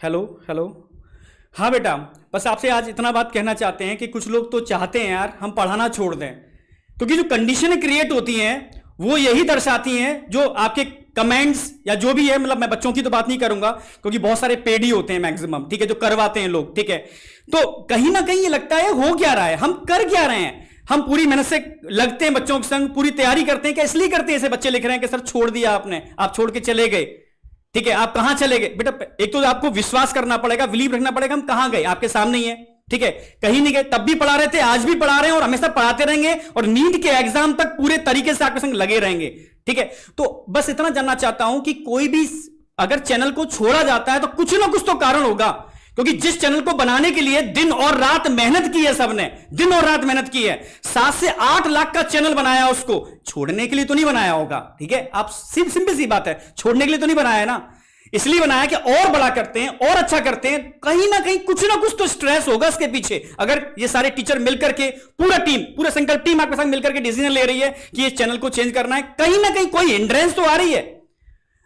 Hello hello. हाँ बेटा, बस आपसे आज इतना बात कहना चाहते हैं कि कुछ लोग तो चाहते हैं यार हम पढ़ाना छोड़ दें, क्योंकि जो कंडीशनें क्रिएट होती हैं वो यही दर्शाती हैं जो आपके कमेंट्स या जो भी है, मतलब मैं बच्चों की तो बात नहीं करूंगा क्योंकि बहुत सारे पेड ही होते हैं मैक्सिमम, ठीक है, जो करवाते हैं लोग, ठीक है। तो कहीं ना कहीं ये लगता है हो क्या रहा है, हम कर क्या रहे हैं। हम पूरी मेहनत से लगते हैं बच्चों के संग, पूरी तैयारी करते हैं, क्या इसलिए करते हैं ऐसे बच्चे लिख रहे हैं कि सर छोड़ दिया आपने, आप छोड़ के चले गए, ठीक है, आप कहां चले गए। बेटा एक तो आपको विश्वास करना पड़ेगा, बिलीव रखना पड़ेगा, हम कहां गए, आपके सामने ही है, ठीक है, कहीं नहीं गए, तब भी पढ़ा रहे थे, आज भी पढ़ा रहे हैं और हमेशा पढ़ाते रहेंगे और नीट के एग्जाम तक पूरे तरीके से आपके संग लगे रहेंगे, ठीक है। तो बस इतना जानना चाहता हूं कि कोई भी अगर चैनल को छोड़ा जाता है तो कुछ ना कुछ तो कारण होगा, क्योंकि जिस चैनल को बनाने के लिए दिन और रात मेहनत की है, सबने दिन और रात मेहनत की है, 7 से 8 लाख का चैनल बनाया, उसको छोड़ने के लिए तो नहीं बनाया होगा, ठीक है। आप सिंपल सी बात है, छोड़ने के लिए तो नहीं बनाया है ना, इसलिए बनाया कि और बड़ा करते हैं और अच्छा करते हैं। कहीं ना कहीं कुछ ना कुछ तो स्ट्रेस होगा इसके पीछे। अगर ये सारे टीचर मिलकर के, पूरा टीम, पूरा संकल्प टीम आपके साथ मिलकर के डिसीजन ले रही है कि इस चैनल को चेंज करना है, कहीं ना कहीं कोई हिंड्रेंस तो आ रही है।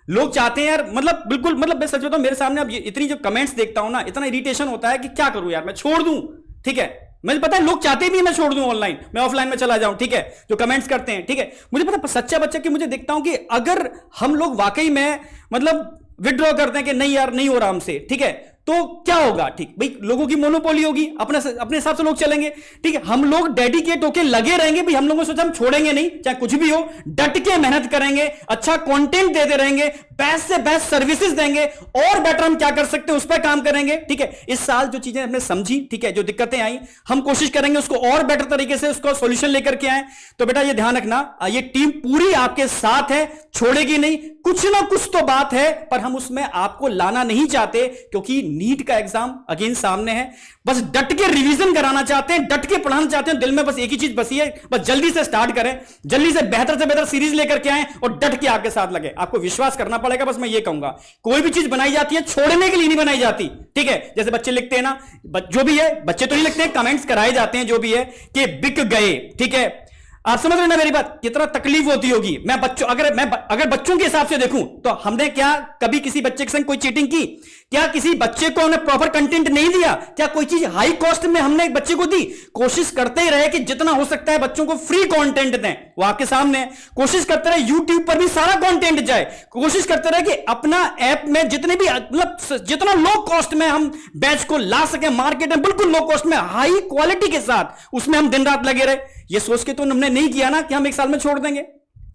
लोग चाहते हैं यार, मतलब बिल्कुल, मतलब मैं सच बताऊं, मेरे सामने अब इतनी जो कमेंट्स देखता हूं ना, इतना इरिटेशन होता है कि क्या करूं यार, मैं छोड़ दूं, ठीक है। मुझे पता है लोग चाहते भी मैं छोड़ दूं ऑनलाइन, मैं ऑफलाइन में चला जाऊं, ठीक है, जो कमेंट्स करते हैं, ठीक है। मुझे पता सच्चा बच्चा कि मुझे देखता हूं कि अगर हम लोग वाकई में मतलब विड्रॉ करते हैं कि नहीं यार नहीं हो रहा हमसे, ठीक है, तो क्या होगा, ठीक भाई, लोगों की मोनोपोली होगी, अपने हिसाब से लोग चलेंगे, ठीक है। हम लोग डेडिकेट होकर लगे रहेंगे, भाई हम लोगों ने सोचा हम छोड़ेंगे नहीं, चाहे कुछ भी हो, डट के मेहनत करेंगे, अच्छा कंटेंट देते रहेंगे, बेस्ट से बेस्ट सर्विसेज देंगे, और बेटर हम क्या कर सकते हैं उस पर काम करेंगे, ठीक है। इस साल जो चीजें हमने समझी, ठीक है, जो दिक्कतें आई, हम कोशिश करेंगे उसको और बेटर तरीके से उसको सॉल्यूशन लेकर के आए। तो बेटा ये ध्यान रखना, ये टीम पूरी आपके साथ है, छोड़ेगी नहीं। कुछ ना कुछ तो बात है, पर हम उसमें आपको लाना नहीं चाहते, क्योंकि नीट का एग्जाम अगेन सामने है। बस डट के रिवीजन कराना चाहते हैं, डट के पढ़ाना चाहते हैं, दिल में बस एक ही चीज बसी है, बस जल्दी से स्टार्ट करें, जल्दी से बेहतर सीरीज लेकर के आए और डट के आपके साथ लगे। आपको विश्वास करना पड़ेगा, बस मैं ये कहूंगा, कोई भी चीज बनाई जाती है छोड़ने के लिए नहीं बनाई जाती, ठीक है। जैसे बच्चे लिखते हैं ना, जो भी है, बच्चे तो नहीं लिखते हैं, कमेंट्स कराए जाते हैं जो भी है कि बिक गए, ठीक है। आप समझ रहे ना मेरी बात, कितना तकलीफ होती होगी। मैं अगर बच्चों के हिसाब से देखूं तो हमने क्या कभी किसी बच्चे के संग कोई चीटिंग की? क्या किसी बच्चे को हमने प्रॉपर कंटेंट नहीं दिया? क्या कोई चीज हाई कॉस्ट में हमने एक बच्चे को दी? कोशिश करते ही रहे कि जितना हो सकता है बच्चों को फ्री कंटेंट दें, वो आपके सामने है। कोशिश करते रहे यूट्यूब पर भी सारा कंटेंट जाए, कोशिश करते रहे कि अपना ऐप में जितने भी, मतलब जितना लो कॉस्ट में हम बैच को ला सके मार्केट में, बिल्कुल लो कॉस्ट में हाई क्वालिटी के साथ, उसमें हम दिन रात लगे रहे। ये सोच के तो हमने नहीं किया ना कि हम एक साल में छोड़ देंगे,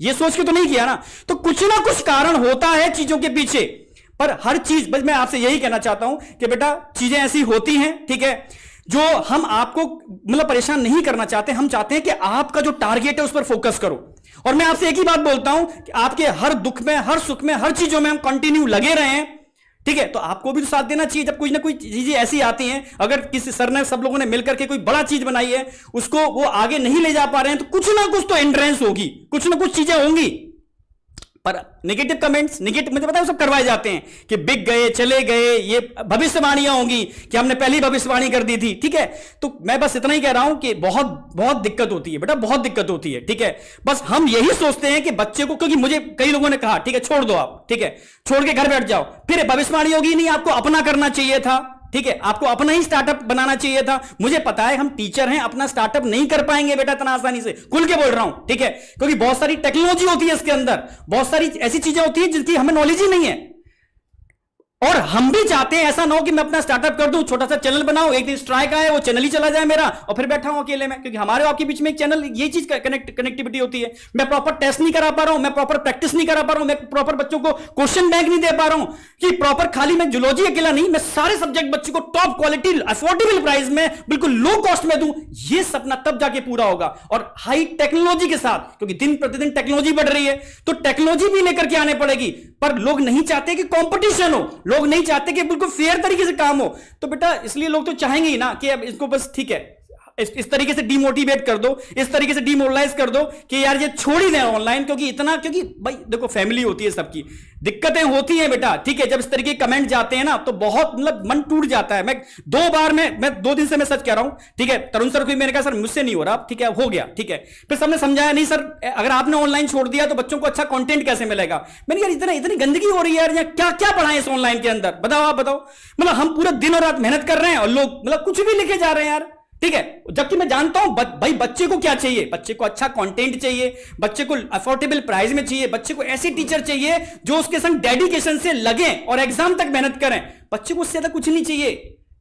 ये सोच के तो नहीं किया ना। तो कुछ ना कुछ कारण होता है चीजों के पीछे, पर हर चीज, बस मैं आपसे यही कहना चाहता हूं कि बेटा चीजें ऐसी होती हैं, ठीक है, जो हम आपको मतलब परेशान नहीं करना चाहते। हम चाहते हैं कि आपका जो टारगेट है उस पर फोकस करो। और मैं आपसे एक ही बात बोलता हूं कि आपके हर दुख में, हर सुख में, हर चीजों में हम कंटिन्यू लगे रहे हैं, ठीक है। तो आपको भी तो साथ देना चाहिए। जब कुछ ना कोई चीजें ऐसी आती हैं, अगर किसी सर ने, सब लोगों ने मिलकर के कोई बड़ा चीज बनाई है, उसको वो आगे नहीं ले जा पा रहे हैं, तो कुछ ना कुछ तो हिंड्रेंस होगी, कुछ ना कुछ चीजें होंगी। पर नेगेटिव कमेंट्स, नेगेटिव मुझे पता है सब करवाए जाते हैं कि बिक गए, चले गए, ये भविष्यवाणियां होंगी कि हमने पहली भविष्यवाणी कर दी थी, ठीक है। तो मैं बस इतना ही कह रहा हूं कि बहुत बहुत दिक्कत होती है बेटा, बहुत दिक्कत होती है, ठीक है। बस हम यही सोचते हैं कि बच्चे को, क्योंकि मुझे कई लोगों ने कहा ठीक है छोड़ दो आप, ठीक है, छोड़ के घर बैठ जाओ, फिर भविष्यवाणी होगी नहीं, आपको अपना करना चाहिए था, ठीक है, आपको अपना ही स्टार्टअप बनाना चाहिए था। मुझे पता है हम टीचर हैं, अपना स्टार्टअप नहीं कर पाएंगे बेटा इतना आसानी से, खुल के बोल रहा हूं, ठीक है, क्योंकि बहुत सारी टेक्नोलॉजी होती है इसके अंदर, बहुत सारी ऐसी चीजें होती है जिनकी हमें नॉलेज ही नहीं है। और हम भी चाहते हैं ऐसा ना हो कि मैं अपना स्टार्टअप कर दूं, छोटा सा चैनल बनाऊं, एक दिन स्ट्राइक आए, वो चैनल ही चला जाए मेरा, और फिर बैठा हूं अकेले में, क्योंकि हमारे आपके बीच में एक चैनल, ये चीज कनेक्टिविटी होती है। मैं प्रॉपर टेस्ट नहीं करा पा रहा हूं, मैं प्रॉपर प्रैक्टिस नहीं करा पा रहा हूं, मैं प्रॉपर बच्चों को क्वेश्चन बैंक नहीं दे पा रहा हूं, कि प्रॉपर खाली मैं जूलॉजी अकेला नहीं, मैं सारे सब्जेक्ट बच्चों को टॉप क्वालिटी अफोर्डेबल प्राइस में बिल्कुल लो कॉस्ट में दूं। ये सपना तब जाके पूरा होगा, और हाई टेक्नोलॉजी के साथ, क्योंकि दिन प्रतिदिन टेक्नोलॉजी बढ़ रही है, तो टेक्नोलॉजी भी लेकर के आने पड़ेगी। पर लोग नहीं चाहते कि कंपटीशन हो, लोग नहीं चाहते कि बिल्कुल फेयर तरीके से काम हो। तो बेटा इसलिए लोग तो चाहेंगे ही ना कि अब इसको बस ठीक है, इस तरीके से डिमोटिवेट कर दो, इस तरीके से डिमोरलाइज कर दो कि यार ये छोड़ ही दें ऑनलाइन, क्योंकि भाई देखो फैमिली होती है सबकी, दिक्कतें होती हैं बेटा, ठीक है। जब इस तरीके के कमेंट जाते हैं ना तो बहुत मतलब मन टूट जाता है। मैं 2 दिन से मैं सच कह रहा हूं, ठीक है। तरुण सर को मैंने कहा सर मुझसे नहीं हो रहा, ठीक है, हो गया, ठीक है। फिर सबने समझाया नहीं सर अगर आपने ऑनलाइन छोड़ दिया तो बच्चों को अच्छा कंटेंट कैसे मिलेगा। मैंने यार इतनी गंदगी हो रही है यार, क्या क्या पढ़ाएं इस ऑनलाइन के अंदर, बताओ आप बताओ। मतलब हम पूरा दिन और रात मेहनत कर रहे हैं और लोग मतलब कुछ भी लिखे जा रहे हैं यार, ठीक है। जबकि मैं जानता हूं भाई बच्चे को क्या चाहिए, बच्चे को अच्छा कंटेंट चाहिए, बच्चे को अफोर्डेबल प्राइस में चाहिए, बच्चे को ऐसी टीचर चाहिए जो उसके संग डेडिकेशन से लगे और एग्जाम तक मेहनत करें। बच्चे को उससे ज्यादा कुछ नहीं चाहिए,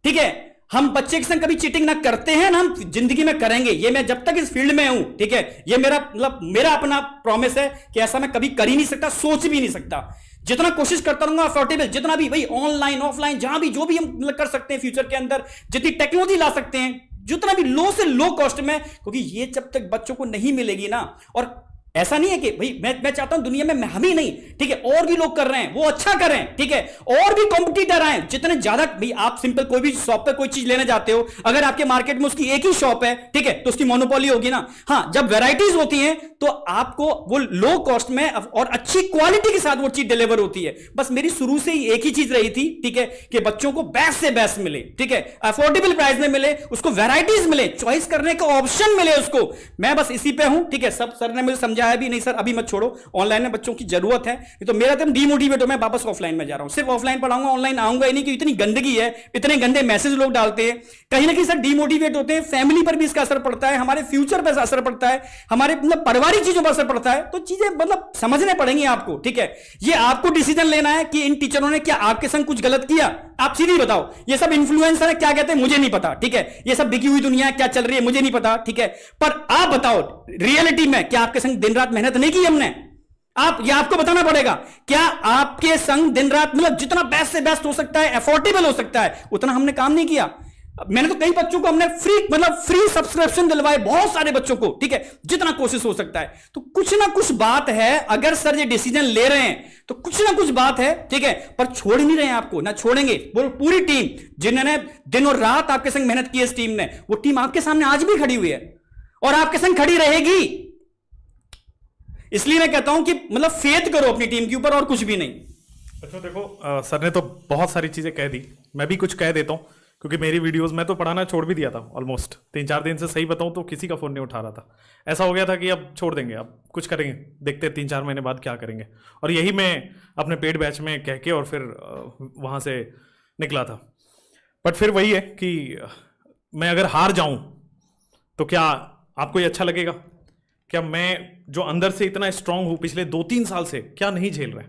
ठीक है। हम बच्चे के संग कभी चीटिंग ना करते हैं ना हम जिंदगी में करेंगे, ये मैं जब तक इस फील्ड में हूं, ठीक है। ये मेरा अपना प्रॉमिस है कि ऐसा मैं कभी कर ही नहीं सकता, सोच भी नहीं सकता। जितना कोशिश करता रहूंगा अफोर्डेबल, जितना भी भाई ऑनलाइन ऑफलाइन जहां भी जो भी हम कर सकते हैं फ्यूचर के अंदर, जितनी टेक्नोलॉजी ला सकते हैं, जितना भी लो से लो कॉस्ट में, क्योंकि ये जब तक बच्चों को नहीं मिलेगी ना, और ऐसा नहीं है कि भाई मैं चाहता हूं दुनिया में हम ही नहीं, ठीक है, और भी लोग कर रहे हैं वो अच्छा करें, ठीक है, और भी कॉम्पिटिटर आए जितने ज्यादा। भाई आप सिंपल कोई भी शॉप पे कोई चीज लेने जाते हो, अगर आपके मार्केट में उसकी एक ही शॉप है, ठीक है, तो उसकी मोनोपोली होगी ना। हाँ, जब वेराइटीज होती हैं तो आपको वो लो कॉस्ट में और अच्छी क्वालिटी के साथ वो चीज डिलीवर होती है। बस मेरी शुरू से ही एक ही चीज रही थी, ठीक है, कि बच्चों को बेस्ट से बेस्ट मिले, ठीक है, अफोर्डेबल प्राइस में मिले, उसको वेराइटीज मिले, चॉइस करने का ऑप्शन मिले उसको। मैं बस इसी पे हूं, ठीक है। सब सर ने मुझे समझाया भी नहीं सर अभी मत छोड़ो, ऑनलाइन में बच्चों की जरूरत है, नहीं तो मेरा एकदम डीमोटिवेट हो, मैं वापस ऑफलाइन में जा रहा हूं, सिर्फ ऑफलाइन पढ़ाऊंगा, ऑनलाइन आऊंगा ही नहीं, क्योंकि इतनी गंदगी है, इतने गंदे मैसेज लोग डालते हैं, कहीं ना कहीं सर डीमोटिवेट होते हैं, फैमिली पर भी इसका असर पड़ता है, हमारे फ्यूचर पर असर पड़ता है, हमारे मतलब पारिवारिक चीजों पर असर पड़ता है। तो चीजें मतलब समझने पड़ेंगी आपको, ठीक है। ये आपको डिसीजन लेना है कि इन टीचरों ने क्या आपके संग कुछ गलत किया। आप सीधी बताओ, ये सब इन्फ्लुएंसर है क्या कहते हैं मुझे नहीं पता, ठीक है, ये सब बिकी हुई दुनिया क्या चल रही है मुझे नहीं पता, ठीक है, पर आप बताओ रियलिटी में क्या आपके संग दिन रात मेहनत नहीं की हमने। ये आपको बताना पड़ेगा, क्या आपके संग दिन रात मतलब जितना बेस्ट से बेस्ट हो सकता है, अफोर्डेबल हो सकता है, उतना हमने काम नहीं किया। मैंने तो कई बच्चों को हमने फ्री सब्सक्रिप्शन दिलवाए, बहुत सारे बच्चों को, ठीक है, जितना कोशिश हो सकता है। तो कुछ ना कुछ बात है, अगर सर ये डिसीजन ले रहे हैं तो कुछ ना कुछ बात है, ठीक है, पर छोड़ नहीं रहे हैं आपको, ना छोड़ेंगे। वो पूरी टीम जिन्होंने दिन और रात आपके संग मेहनत की, इस टीम ने, वो टीम आपके सामने आज भी खड़ी हुई है और आपके संग खड़ी रहेगी। इसलिए मैं कहता हूं कि मतलब फेथ करो अपनी टीम के ऊपर और कुछ भी नहीं। अच्छा देखो, सर ने तो बहुत सारी चीजें कह दी, मैं भी कुछ कह देता हूं, क्योंकि मेरी वीडियोस में तो पढ़ाना छोड़ भी दिया था ऑलमोस्ट 3-4 दिन से। सही बताऊं तो किसी का फ़ोन नहीं उठा रहा था, ऐसा हो गया था कि अब छोड़ देंगे, अब कुछ करेंगे, देखते हैं 3-4 महीने बाद क्या करेंगे। और यही मैं अपने पेड बैच में कह के और फिर वहाँ से निकला था। बट फिर वही है कि मैं अगर हार जाऊँ तो क्या आपको ये अच्छा लगेगा? क्या मैं जो अंदर से इतना स्ट्रांग हूँ पिछले 2-3 साल से, क्या नहीं झेल रहे?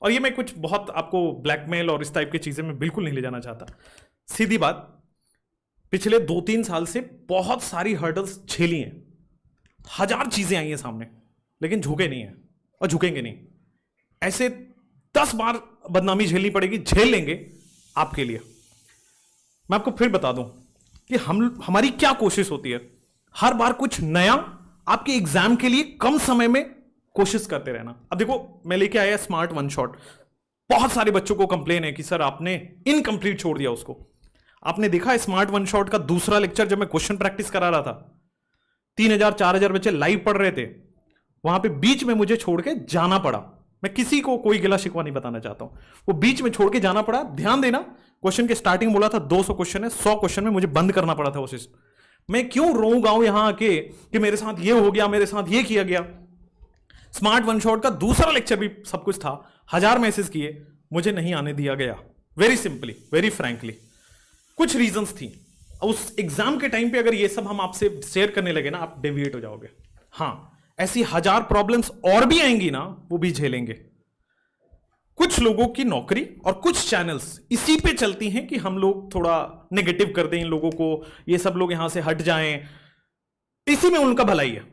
और ये मैं कुछ बहुत आपको ब्लैकमेल और इस टाइप की चीज़ें मैं बिल्कुल नहीं ले जाना चाहता। सीधी बात, पिछले 2-3 साल से बहुत सारी हर्डल्स झेली हैं, 1000 चीजें आई हैं सामने, लेकिन झुके नहीं हैं और झुकेंगे नहीं। ऐसे 10 बार बदनामी झेलनी पड़ेगी, झेल लेंगे आपके लिए। मैं आपको फिर बता दूं कि हमारी क्या कोशिश होती है, हर बार कुछ नया आपके एग्जाम के लिए कम समय में कोशिश करते रहना। अब देखो, मैं लेके आया स्मार्ट वन शॉट, बहुत सारे बच्चों को कंप्लेन है कि सर आपने इनकम्प्लीट छोड़ दिया उसको। आपने देखा स्मार्ट वन शॉट का दूसरा लेक्चर जब मैं क्वेश्चन प्रैक्टिस करा रहा था, 3000-4000 बच्चे लाइव पढ़ रहे थे, वहां पे बीच में मुझे छोड़ के जाना पड़ा। मैं किसी को कोई गिला शिकवा नहीं बताना चाहता हूं, वो बीच में छोड़ के जाना पड़ा। ध्यान देना, क्वेश्चन के स्टार्टिंग बोला था 200 क्वेश्चन है, 100 क्वेश्चन में मुझे बंद करना पड़ा था वो सिस्टम। मैं क्यों रोऊं गाऊं यहां आके कि मेरे साथ ये हो गया, मेरे साथ ये किया गया। स्मार्ट वन शॉट का दूसरा लेक्चर भी सब कुछ था, 1000 मैसेज किए, मुझे नहीं आने दिया गया। वेरी सिंपली, वेरी फ्रैंकली, कुछ रीजंस थी। उस एग्जाम के टाइम पे अगर ये सब हम आपसे शेयर करने लगे ना, आप डेविएट हो जाओगे। हाँ, ऐसी 1000 प्रॉब्लम्स और भी आएंगी ना, वो भी झेलेंगे। कुछ लोगों की नौकरी और कुछ चैनल्स इसी पे चलती हैं कि हम लोग थोड़ा नेगेटिव कर दें इन लोगों को, ये सब लोग यहां से हट जाएं, इसी में उनका भलाई है।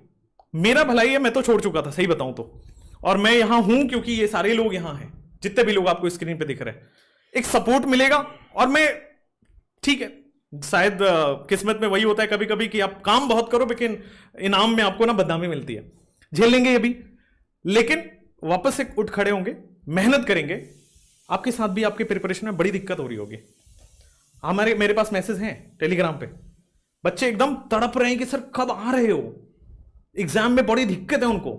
मेरा भलाई है, मैं तो छोड़ चुका था सही बताऊं तो, और मैं यहां हूं क्योंकि ये सारे लोग यहां हैं, जितने भी लोग आपको स्क्रीन पे दिख रहे हैं। एक सपोर्ट मिलेगा, और मैं ठीक है, शायद किस्मत में वही होता है कभी कभी कि आप काम बहुत करो लेकिन इनाम में आपको ना बदनामी मिलती है। झेल लेंगे ये भी, लेकिन वापस से उठ खड़े होंगे, मेहनत करेंगे। आपके साथ भी आपके प्रिपरेशन में बड़ी दिक्कत हो रही होगी। मेरे पास मैसेज हैं टेलीग्राम पे, बच्चे एकदम तड़प रहे हैं कि सर कब आ रहे हो, एग्जाम में बड़ी दिक्कत है उनको,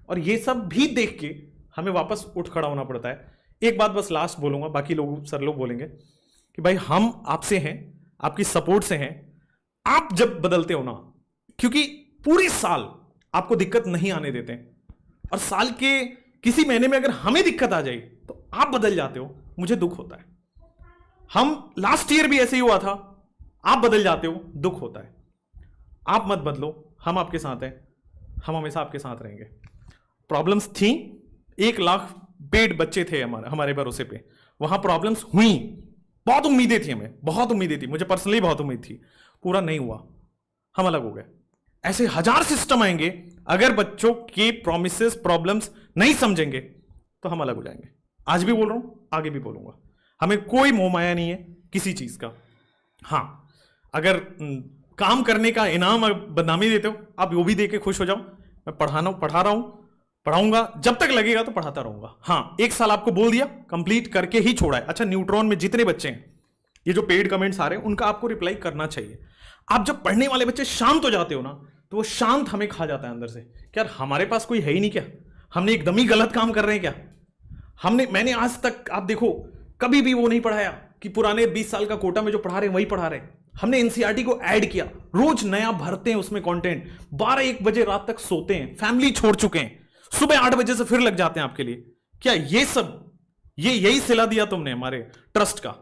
और ये सब भी देख के हमें वापस उठ खड़ा होना पड़ता है। एक बात बस लास्ट बोलूंगा, बाकी लोग सर लोग बोलेंगे कि भाई हम आपसे हैं, आपकी सपोर्ट से हैं। आप जब बदलते हो ना, क्योंकि पूरे साल आपको दिक्कत नहीं आने देते, और साल के किसी महीने में अगर हमें दिक्कत आ जाए तो आप बदल जाते हो, मुझे दुख होता है। हम लास्ट ईयर भी ऐसे ही हुआ था, आप बदल जाते हो, दुख होता है। आप मत बदलो, हम आपके साथ हैं, हम हमेशा आपके साथ रहेंगे। प्रॉब्लम्स थी, 1 लाख पेड बच्चे थे हमारे भरोसे पे, वहां प्रॉब्लम्स हुई, बहुत उम्मीदें थी, हमें बहुत उम्मीदें थी, मुझे पर्सनली बहुत उम्मीद थी, पूरा नहीं हुआ, हम अलग हो गए। ऐसे 1000 सिस्टम आएंगे, अगर बच्चों के प्रॉमिसेस प्रॉब्लम्स नहीं समझेंगे तो हम अलग हो जाएंगे। आज भी बोल रहा हूं, आगे भी बोलूंगा, हमें कोई मोह माया नहीं है किसी चीज का। हाँ, अगर काम करने का इनाम बदनामी देते हो, आप वो भी दे के खुश हो जाओ। मैं पढ़ा रहा हूं, पढ़ाऊंगा, जब तक लगेगा तो पढ़ाता रहूंगा। हाँ, 1 साल आपको बोल दिया, कंप्लीट करके ही छोड़ा है। अच्छा, न्यूट्रॉन में जितने बच्चे हैं, ये जो पेड कमेंट्स आ रहे हैं, उनका आपको रिप्लाई करना चाहिए। आप जब पढ़ने वाले बच्चे शांत हो जाते हो ना, तो वो शांत हमें खा जाता है अंदर से, क्या हमारे पास कोई है ही नहीं क्या, हमने एकदम ही गलत काम कर रहे हैं क्या। मैंने आज तक आप देखो कभी भी वो नहीं पढ़ाया कि पुराने 20 साल का कोटा में जो पढ़ा रहे हैं वही पढ़ा रहे हैं। हमने एनसीईआरटी को ऐड किया, रोज नया भरते हैं उसमें कंटेंट, 12-1 बजे रात तक सोते हैं, फैमिली छोड़ चुके हैं, सुबह 8 बजे से फिर लग जाते हैं आपके लिए। क्या ये सब यही सिला दिया तुमने हमारे ट्रस्ट का,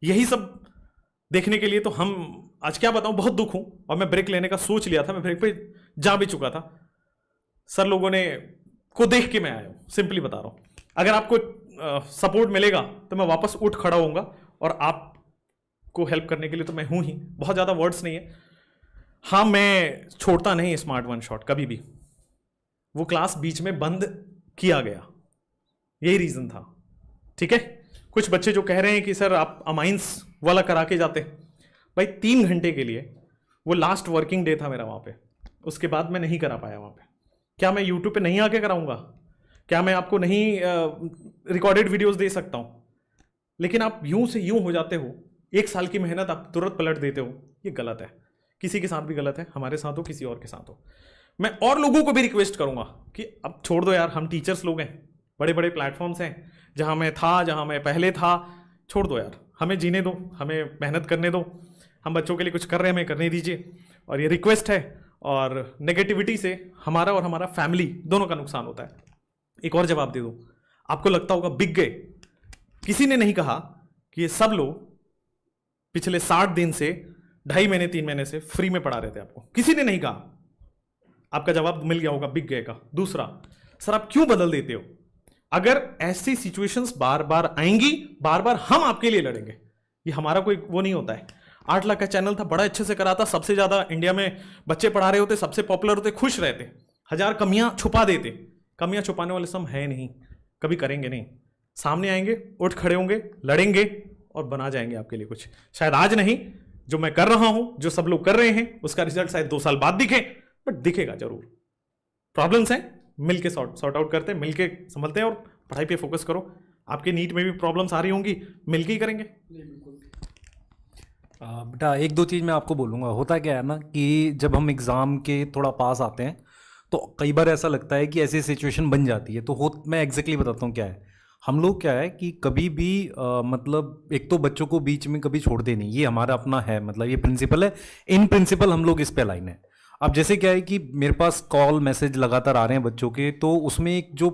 यही सब देखने के लिए? तो हम आज क्या बताऊं, बहुत दुख हूं, और मैं ब्रेक लेने का सोच लिया था, मैं ब्रेक पे जा भी चुका था। सर लोगों ने को देख के मैं आया हूं, सिंपली बता रहा हूं। अगर आपको सपोर्ट मिलेगा तो मैं वापस उठ खड़ा होऊंगा, और आपको हेल्प करने के लिए तो मैं हूं ही। बहुत ज्यादा वर्ड्स नहीं है। हाँ, मैं छोड़ता नहीं स्मार्ट वन शॉट कभी भी। वो क्लास बीच में बंद किया गया, यही रीजन था। ठीक है, कुछ बच्चे जो कह रहे हैं कि सर आप अमाइंस वाला करा के जाते, भाई 3 घंटे के लिए, वो लास्ट वर्किंग डे था मेरा वहां पे, उसके बाद मैं नहीं करा पाया वहां पे। क्या मैं यूट्यूब पे नहीं आके कराऊंगा? क्या मैं आपको नहीं रिकॉर्डेड वीडियोस दे सकता हूं? लेकिन आप यूं से यूं हो जाते हो, 1 साल की मेहनत आप तुरंत पलट देते हो, ये गलत है। किसी के साथ भी गलत है, हमारे साथ हो, किसी और के साथ हो। मैं और लोगों को भी रिक्वेस्ट करूंगा कि अब छोड़ दो यार, हम टीचर्स लोग हैं, बड़े बड़े प्लेटफॉर्म्स हैं, जहां मैं था, जहां मैं पहले था, छोड़ दो यार, हमें जीने दो, हमें मेहनत करने दो। हम बच्चों के लिए कुछ कर रहे हैं, हमें करने दीजिए। और ये रिक्वेस्ट है, और नेगेटिविटी से हमारा और हमारा फैमिली दोनों का नुकसान होता है। एक और जवाब दे दो, आपको लगता होगा बिक गए, किसी ने नहीं कहा कि ये सब लोग पिछले 60 दिन से 2.5 महीने 3 महीने से फ्री में पढ़ा रहे थे आपको, किसी ने नहीं कहा। आपका जवाब मिल गया होगा बिक गए का। दूसरा, सर आप क्यों बदल देते हो? अगर ऐसी सिचुएशंस बार बार आएंगी, बार बार हम आपके लिए लड़ेंगे। ये हमारा कोई वो नहीं होता है। 8 लाख का चैनल था, बड़ा अच्छे से कराता, सबसे ज्यादा इंडिया में बच्चे पढ़ा रहे होते, सबसे पॉपुलर होते, खुश रहते, 1000 कमियां छुपा देते। कमियां छुपाने वाले सब है नहीं, कभी करेंगे नहीं, सामने आएंगे, उठ खड़े होंगे, लड़ेंगे और बना जाएंगे आपके लिए कुछ। शायद आज नहीं, जो मैं कर रहा हूं, जो सब लोग कर रहे हैं, उसका रिजल्ट शायद 2 साल बाद दिखे, बट दिखेगा जरूर। प्रॉब्लम्स हैं, मिलके सॉर्ट आउट करते हैं, मिलके संभलते हैं, और पढ़ाई पे फोकस करो। आपके नीट में भी प्रॉब्लम्स आ रही होंगी, मिलके ही करेंगे। बेटा 1-2 चीज़ मैं आपको बोलूँगा। होता क्या है ना कि जब हम एग्ज़ाम के थोड़ा पास आते हैं तो कई बार ऐसा लगता है कि ऐसी सिचुएशन बन जाती है। तो मैं एग्जैक्टली बताता हूँ क्या है। हम लोग क्या है कि कभी भी मतलब एक तो बच्चों को बीच में कभी छोड़ते नहीं, ये हमारा अपना है, मतलब ये प्रिंसिपल है। इन प्रिंसिपल हम लोग इस पे लाइन है। अब जैसे क्या है कि मेरे पास कॉल मैसेज लगातार आ रहे हैं बच्चों के, तो उसमें एक जो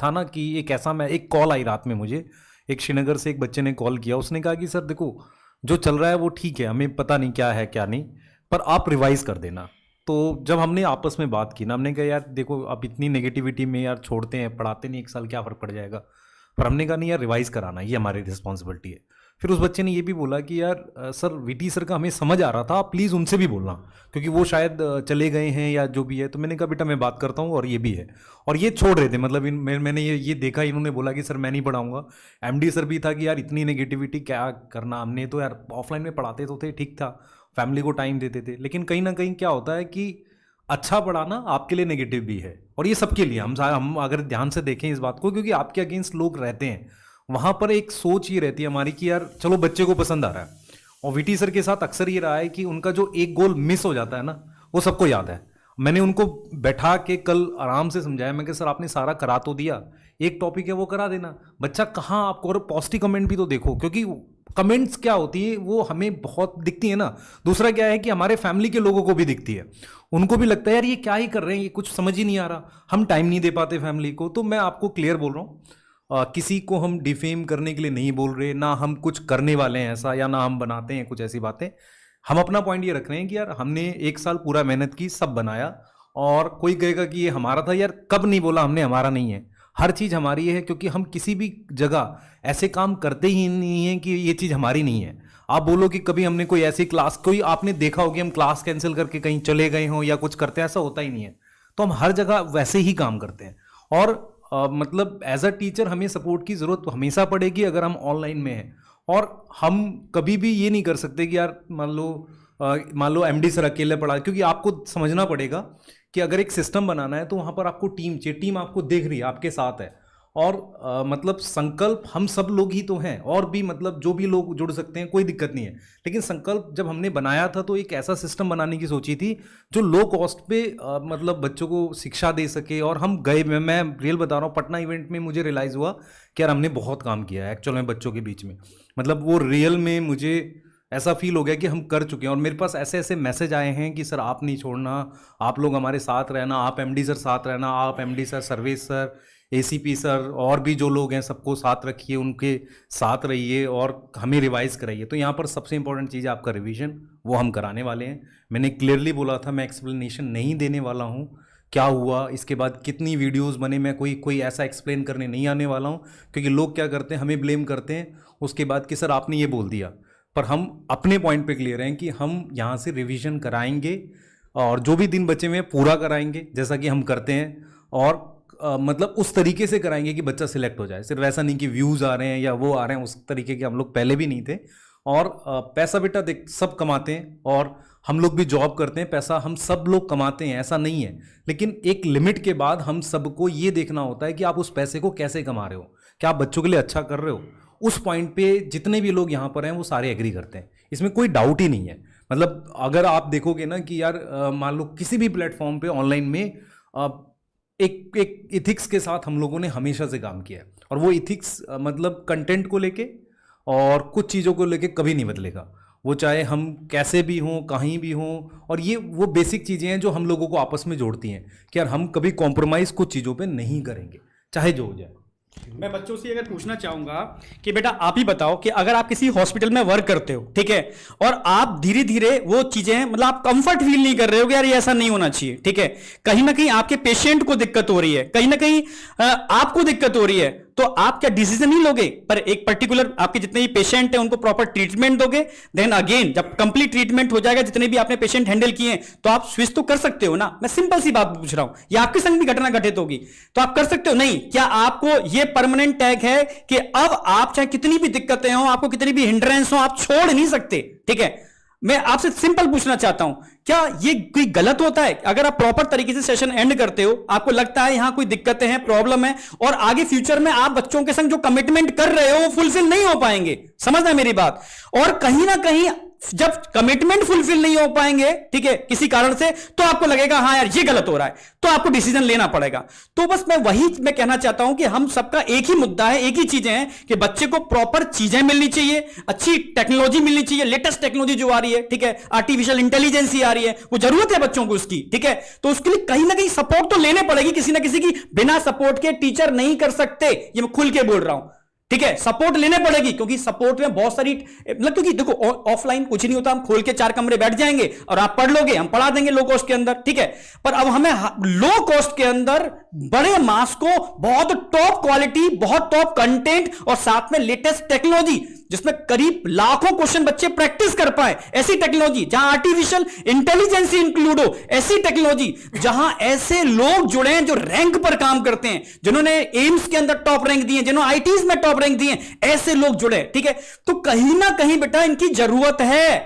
था ना कि एक कॉल आई रात में मुझे, एक श्रीनगर से एक बच्चे ने कॉल किया। उसने कहा कि सर देखो जो चल रहा है वो ठीक है, हमें पता नहीं क्या है क्या नहीं, पर आप रिवाइज कर देना। तो जब हमने आपस में बात की ना, हमने कहा यार देखो अब इतनी नेगेटिविटी में यार छोड़ते हैं, पढ़ाते नहीं, 1 साल क्या फ़र्क पड़ जाएगा। पर हमने कहा नहीं यार, रिवाइज कराना ये हमारी रिस्पॉन्सिबिलिटी है। फिर उस बच्चे ने ये भी बोला कि यार सर वीटी सर का हमें समझ आ रहा था, आप प्लीज़ उनसे भी बोलना, क्योंकि वो शायद चले गए हैं या जो भी है। तो मैंने कहा बेटा मैं बात करता हूँ, और ये भी है। और ये छोड़ रहे थे, मतलब मैंने ये देखा, इन्होंने बोला कि सर मैं नहीं पढ़ाऊंगा। एमडी सर भी था कि यार इतनी नेगेटिविटी क्या करना, हमने तो यार ऑफलाइन में पढ़ाते तो थे, ठीक था, फैमिली को टाइम देते थे। लेकिन कहीं ना कहीं क्या होता है कि अच्छा पढ़ाना आपके लिए नेगेटिव भी है, और ये सबके लिए। हम अगर ध्यान से देखें इस बात को, क्योंकि आपके अगेंस्ट लोग रहते हैं, वहाँ पर एक सोच ये रहती है हमारी कि यार चलो बच्चे को पसंद आ रहा है, और वीटी सर के साथ अक्सर ये रहा है कि उनका जो एक गोल मिस हो जाता है ना, वो सबको याद है। मैंने उनको बैठा के कल आराम से समझाया, मैं कि सर आपने सारा करा तो दिया, एक टॉपिक है वो करा देना, बच्चा कहाँ आपको, और पॉजिटिव कमेंट भी तो देखो, क्योंकि कमेंट्स क्या होती है वो हमें बहुत दिखती है ना। दूसरा क्या है कि हमारे फैमिली के लोगों को भी दिखती है, उनको भी लगता है यार ये क्या ही कर रहे हैं, ये कुछ समझ ही नहीं आ रहा, हम टाइम नहीं दे पाते फैमिली को। तो मैं आपको क्लियर बोल रहा हूँ, किसी को हम डिफेम करने के लिए नहीं बोल रहे, ना हम कुछ करने वाले हैं ऐसा, या ना हम बनाते हैं कुछ ऐसी बातें। हम अपना पॉइंट ये रख रहे हैं कि यार हमने एक साल पूरा मेहनत की, सब बनाया, और कोई कहेगा कि ये हमारा था, यार कब नहीं बोला हमने हमारा नहीं है, हर चीज़ हमारी है, क्योंकि हम किसी भी जगह ऐसे काम करते ही नहीं हैं कि ये चीज़ हमारी नहीं है। आप बोलो कि कभी हमने कोई ऐसी क्लास, कोई आपने देखा हो कि हम क्लास कैंसिल करके कहीं चले गए हों या कुछ करते हैं, ऐसा होता ही नहीं है। तो हम हर जगह वैसे ही काम करते हैं, और मतलब एज अ टीचर हमें सपोर्ट की ज़रूरत हमेशा पड़ेगी अगर हम ऑनलाइन में हैं। और हम कभी भी ये नहीं कर सकते कि यार मान लो एमडी सर अकेले पढ़ा, क्योंकि आपको समझना पड़ेगा कि अगर एक सिस्टम बनाना है तो वहाँ पर आपको टीम चाहिए, टीम आपको देख रही है, आपके साथ है, और मतलब संकल्प हम सब लोग ही तो हैं, और भी मतलब जो भी लोग जुड़ सकते हैं, कोई दिक्कत नहीं है। लेकिन संकल्प जब हमने बनाया था तो एक ऐसा सिस्टम बनाने की सोची थी जो लो कॉस्ट पे मतलब बच्चों को शिक्षा दे सके। और हम गए, मैं रियल बता रहा हूँ, पटना इवेंट में मुझे रियलाइज़ हुआ कि यार हमने बहुत काम किया है एक्चुअल में बच्चों के बीच में, मतलब वो रियल में मुझे ऐसा फील हो गया कि हम कर चुके हैं। और मेरे पास ऐसे ऐसे मैसेज आए हैं कि सर आप नहीं छोड़ना, आप लोग हमारे साथ रहना, आप एमडी सर साथ रहना, आप MD sir, Sarvesh sir, ACP sir, और भी जो लोग हैं सबको साथ रखिए, उनके साथ रहिए और हमें रिवाइज़ कराइए। तो यहाँ पर सबसे इंपॉर्टेंट चीज़ है आपका रिवीजन, वो हम कराने वाले हैं। मैंने क्लियरली बोला था मैं एक्सप्लेनेशन नहीं देने वाला हूँ क्या हुआ, इसके बाद कितनी वीडियोस बने, मैं कोई ऐसा एक्सप्लेन करने नहीं आने वाला हूँ, क्योंकि लोग क्या करते हैं, हमें ब्लेम करते हैं उसके बाद कि सर आपने ये बोल दिया। पर हम अपने पॉइंट पे क्लियर हैं कि हम यहाँ से रिवीजन कराएंगे, और जो भी दिन बचे हुए हैं पूरा कराएंगे जैसा कि हम करते हैं, और मतलब उस तरीके से कराएंगे कि बच्चा सिलेक्ट हो जाए। सिर्फ ऐसा नहीं कि व्यूज़ आ रहे हैं या वो आ रहे हैं, उस तरीके के हम लोग पहले भी नहीं थे। और पैसा बेटा देख सब कमाते हैं, और हम लोग भी जॉब करते हैं, पैसा हम सब लोग कमाते हैं, ऐसा नहीं है। लेकिन एक लिमिट के बाद हम सबको ये देखना होता है कि आप उस पैसे को कैसे कमा रहे हो, क्या आप बच्चों के लिए अच्छा कर रहे हो। उस पॉइंट पे जितने भी लोग यहाँ पर हैं वो सारे एग्री करते हैं, इसमें कोई डाउट ही नहीं है। मतलब अगर आप देखोगे ना कि यार मान लो किसी भी प्लेटफॉर्म पे ऑनलाइन में एक इथिक्स के साथ हम लोगों ने हमेशा से काम किया है, और वो इथिक्स मतलब कंटेंट को लेके और कुछ चीज़ों को लेके कभी नहीं बदलेगा, वो चाहे हम कैसे भी हों, कहीं भी हों। और ये वो बेसिक चीज़ें हैं जो हम लोगों को आपस में जोड़ती हैं कि यार हम कभी कॉम्प्रोमाइज़ कुछ चीज़ों पे नहीं करेंगे, चाहे जो हो जाए। मैं बच्चों से अगर पूछना चाहूंगा कि बेटा आप ही बताओ कि अगर आप किसी हॉस्पिटल में वर्क करते हो, ठीक है, और आप धीरे धीरे वो चीजें मतलब आप कंफर्ट फील नहीं कर रहे हो कि यार ये ऐसा नहीं होना चाहिए, ठीक है, कहीं ना कहीं आपके पेशेंट को दिक्कत हो रही है, कहीं ना कहीं आपको दिक्कत हो रही है, तो आप क्या डिसीजन ही लोगे, पर एक पर्टिकुलर आपके जितने भी पेशेंट हैं उनको प्रॉपर ट्रीटमेंट दोगे, देन अगेन जब कंप्लीट ट्रीटमेंट हो जाएगा, जितने भी आपने पेशेंट हैंडल किए हैं, तो आप स्विच तो कर सकते हो ना। मैं सिंपल सी बात पूछ रहा हूं, या आपके संग भी घटना घटित होगी तो आप कर सकते हो नहीं, क्या आपको ये परमानेंट टैग है कि अब आप चाहे कितनी भी दिक्कतें हो, आपको कितनी भी हिंड्रेंस हो, आप छोड़ नहीं सकते, ठीक है। मैं आपसे सिंपल पूछना चाहता हूं, क्या ये कोई गलत होता है अगर आप प्रॉपर तरीके से सेशन एंड करते हो, आपको लगता है यहां कोई दिक्कतें हैं, प्रॉब्लम है, और आगे फ्यूचर में आप बच्चों के संग जो कमिटमेंट कर रहे हो वो फुलफिल नहीं हो पाएंगे, समझना है मेरी बात। और कहीं ना कहीं जब कमिटमेंट फुलफिल नहीं हो पाएंगे, ठीक है, किसी कारण से, तो आपको लगेगा हाँ यार ये गलत हो रहा है, तो आपको डिसीजन लेना पड़ेगा। तो बस मैं कहना चाहता हूं कि हम सबका एक ही मुद्दा है, एक ही चीजें हैं कि बच्चे को प्रॉपर चीजें मिलनी चाहिए, अच्छी टेक्नोलॉजी मिलनी चाहिए, लेटेस्ट टेक्नोलॉजी जो आ रही है, ठीक है, आर्टिफिशियल इंटेलिजेंस आ रही है, वो जरूरत है बच्चों को उसकी, ठीक है। तो उसके लिए कहीं ना कहीं सपोर्ट तो लेने पड़ेगी किसी ना किसी की, बिना सपोर्ट के टीचर नहीं कर सकते, ये मैं खुल के बोल रहा हूं, ठीक है। सपोर्ट लेने पड़ेगी, क्योंकि सपोर्ट में बहुत सारी मतलब, क्योंकि देखो ऑफलाइन कुछ नहीं होता, हम खोल के 4 कमरे बैठ जाएंगे और आप पढ़ लोगे, हम पढ़ा देंगे लो कॉस्ट के अंदर, ठीक है। पर अब हमें लो कॉस्ट के अंदर बड़े मास को बहुत टॉप क्वालिटी, बहुत टॉप कंटेंट और साथ में लेटेस्ट टेक्नोलॉजी जिसमें करीब लाखों क्वेश्चन बच्चे प्रैक्टिस कर पाए, ऐसी टेक्नोलॉजी जहां आर्टिफिशियल इंटेलिजेंस इंक्लूड हो, ऐसी टेक्नोलॉजी जहां ऐसे लोग जुड़े हैं जो रैंक पर काम करते हैं, जिन्होंने एम्स के अंदर टॉप रैंक दिए, जिन्होंने आईटीज में टॉप रैंक दिए, ऐसे लोग जुड़े, ठीक है। तो कहीं ना कहीं बेटा इनकी जरूरत है,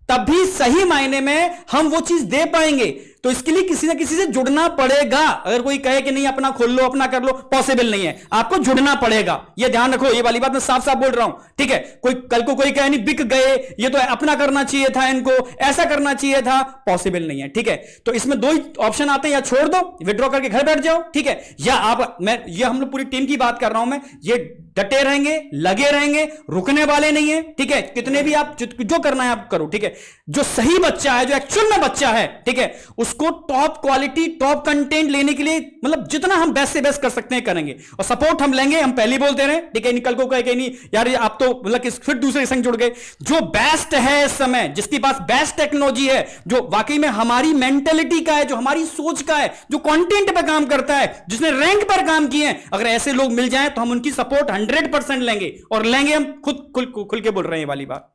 तभी सही मायने में हम वो चीज दे पाएंगे। तो इसके लिए किसी ना किसी से जुड़ना पड़ेगा। अगर कोई कहे कि नहीं अपना खोल लो, अपना कर लो, पॉसिबल नहीं है, आपको जुड़ना पड़ेगा। ये ध्यान रखो, ये वाली बात मैं साफ साफ बोल रहा हूं, ठीक है। कोई कल को कोई कहे नहीं बिक गए, ये तो अपना करना चाहिए था, इनको ऐसा करना चाहिए था, पॉसिबल नहीं है, ठीक है। तो इसमें दो ही ऑप्शन आते हैं, या छोड़ दो, विड्रॉ करके घर बैठ जाओ, ठीक है, या आप, मैं ये हम लोग पूरी टीम की बात कर रहा हूं, मैं ये डटे रहेंगे, लगे रहेंगे, रुकने वाले नहीं है, ठीक है। कितने भी आप जो करना है आप करो, ठीक है। जो सही बच्चा है, जो एक्चुअल में बच्चा है, ठीक है, उसको टॉप क्वालिटी, टॉप कंटेंट लेने के लिए मतलब जितना हम बेस्ट से बेस्ट कर सकते हैं करेंगे, और सपोर्ट हम लेंगे। हम पहले ही बोलते रहे, ठीक है। कल को कहे नहीं यार ये आप तो मतलब फिर दूसरे संग जुड़ गए। जो बेस्ट है इस समय, जिसके पास बेस्ट टेक्नोलॉजी है, जो वाकई में हमारी मेंटेलिटी का है, जो हमारी सोच का है, जो कंटेंट पे काम करता है, जिसने रैंक पर काम किए हैं, अगर ऐसे लोग मिल जाएं तो हम उनकी सपोर्ट 100% लेंगे, और लेंगे हम खुद खुल के बोल रहे हैं ये वाली बात।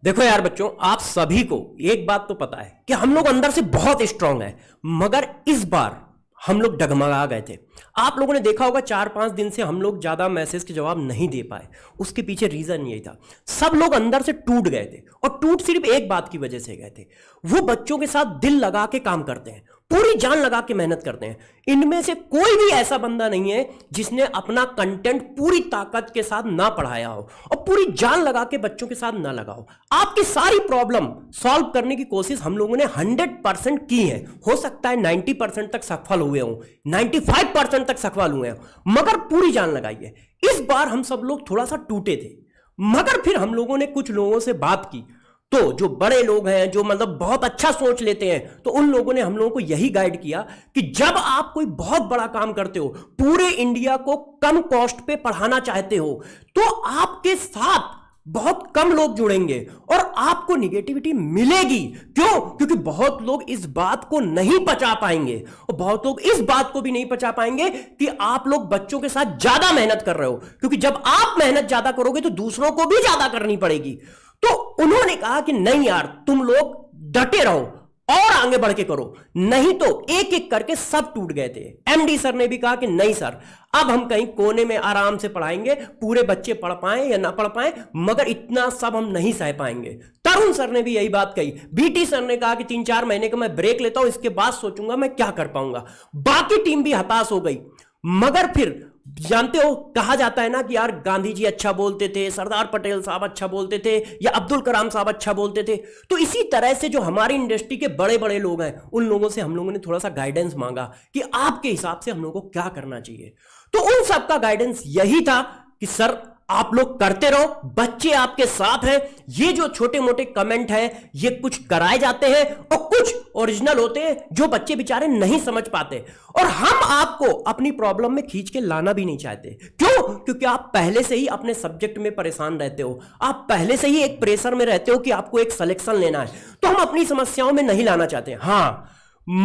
देखो यार बच्चों, आप सभी को एक बात तो पता है कि हम लोग अंदर से बहुत स्ट्रांग है, मगर इस बार हम लोग डगमगा गए थे। आप लोगों ने देखा होगा 4-5 दिन से हम लोग ज्यादा मैसेज के जवाब नहीं दे पाए। उसके पीछे रीजन यही था, सब लोग अंदर से टूट गए थे, और टूट सिर्फ एक बात की वजह से गए थे, वो बच्चों के साथ दिल लगा के काम करते हैं, पूरी जान लगा के मेहनत करते हैं। इनमें से कोई भी ऐसा बंदा नहीं है जिसने अपना कंटेंट पूरी ताकत के साथ ना पढ़ाया हो और पूरी जान लगा के बच्चों के साथ ना लगा हो। आपकी सारी प्रॉब्लम सॉल्व करने की कोशिश हम लोगों ने 100% की है। हो सकता है 90% तक सफल हुए हों, 95% तक सफल हुए हों, मगर पूरी जान लगाई है। इस बार हम सब लोग थोड़ा सा टूटे थे, मगर फिर हम लोगों ने कुछ लोगों से बात की, तो जो बड़े लोग हैं, जो मतलब बहुत अच्छा सोच लेते हैं, तो उन लोगों ने हम लोगों को यही गाइड किया कि जब आप कोई बहुत बड़ा काम करते हो, पूरे इंडिया को कम कॉस्ट पे पढ़ाना चाहते हो, तो आपके साथ बहुत कम लोग जुड़ेंगे और आपको निगेटिविटी मिलेगी। क्यों? क्योंकि बहुत लोग इस बात को नहीं पचा पाएंगे, और बहुत लोग इस बात को भी नहीं पचा पाएंगे कि आप लोग बच्चों के साथ ज्यादा मेहनत कर रहे हो, क्योंकि जब आप मेहनत ज्यादा करोगे तो दूसरों को भी ज्यादा करनी पड़ेगी। तो उन्होंने कहा कि नहीं यार, तुम लोग डटे रहो और आगे बढ़ के करो, नहीं तो एक एक करके सब टूट गए थे। एमडी सर ने भी कहा कि नहीं सर, अब हम कहीं कोने में आराम से पढ़ाएंगे, पूरे बच्चे पढ़ पाए या ना पढ़ पाए, मगर इतना सब हम नहीं सह पाएंगे। तरुण सर ने भी यही बात कही। बीटी सर ने कहा कि 3-4 महीने का मैं ब्रेक लेता हूं, इसके बाद सोचूंगा मैं क्या कर पाऊंगा। बाकी टीम भी हताश हो गई, मगर फिर जानते हो, कहा जाता है ना कि यार गांधी जी अच्छा बोलते थे, सरदार पटेल साहब अच्छा बोलते थे, या अब्दुल कलाम साहब अच्छा बोलते थे। तो इसी तरह से जो हमारी इंडस्ट्री के बड़े बड़े लोग हैं, उन लोगों से हम लोगों ने थोड़ा सा गाइडेंस मांगा कि आपके हिसाब से हम लोगों को क्या करना चाहिए। तो उन सबका गाइडेंस यही था कि सर आप लोग करते रहो, बच्चे आपके साथ हैं। ये जो छोटे मोटे कमेंट हैं, ये कुछ कराए जाते हैं और कुछ ओरिजिनल होते हैं जो बच्चे बेचारे नहीं समझ पाते, और हम आपको अपनी प्रॉब्लम में खींच के लाना भी नहीं चाहते। क्यों? क्योंकि आप पहले से ही अपने सब्जेक्ट में परेशान रहते हो, आप पहले से ही एक प्रेशर में रहते हो कि आपको एक सिलेक्शन लेना है, तो हम अपनी समस्याओं में नहीं लाना चाहते। हां,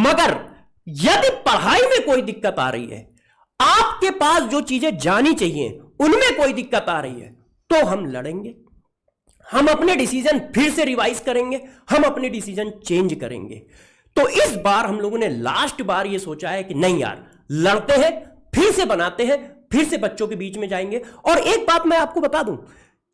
मगर यदि पढ़ाई में कोई दिक्कत आ रही है, आपके पास जो चीजें जानी चाहिए उनमें कोई दिक्कत आ रही है, तो हम लड़ेंगे, हम अपने डिसीजन फिर से रिवाइज करेंगे, हम अपने डिसीजन चेंज करेंगे। तो इस बार हम लोगों ने लास्ट बार ये सोचा है कि नहीं यार, लड़ते हैं, फिर से बनाते हैं, फिर से बच्चों के बीच में जाएंगे। और एक बात मैं आपको बता दूं,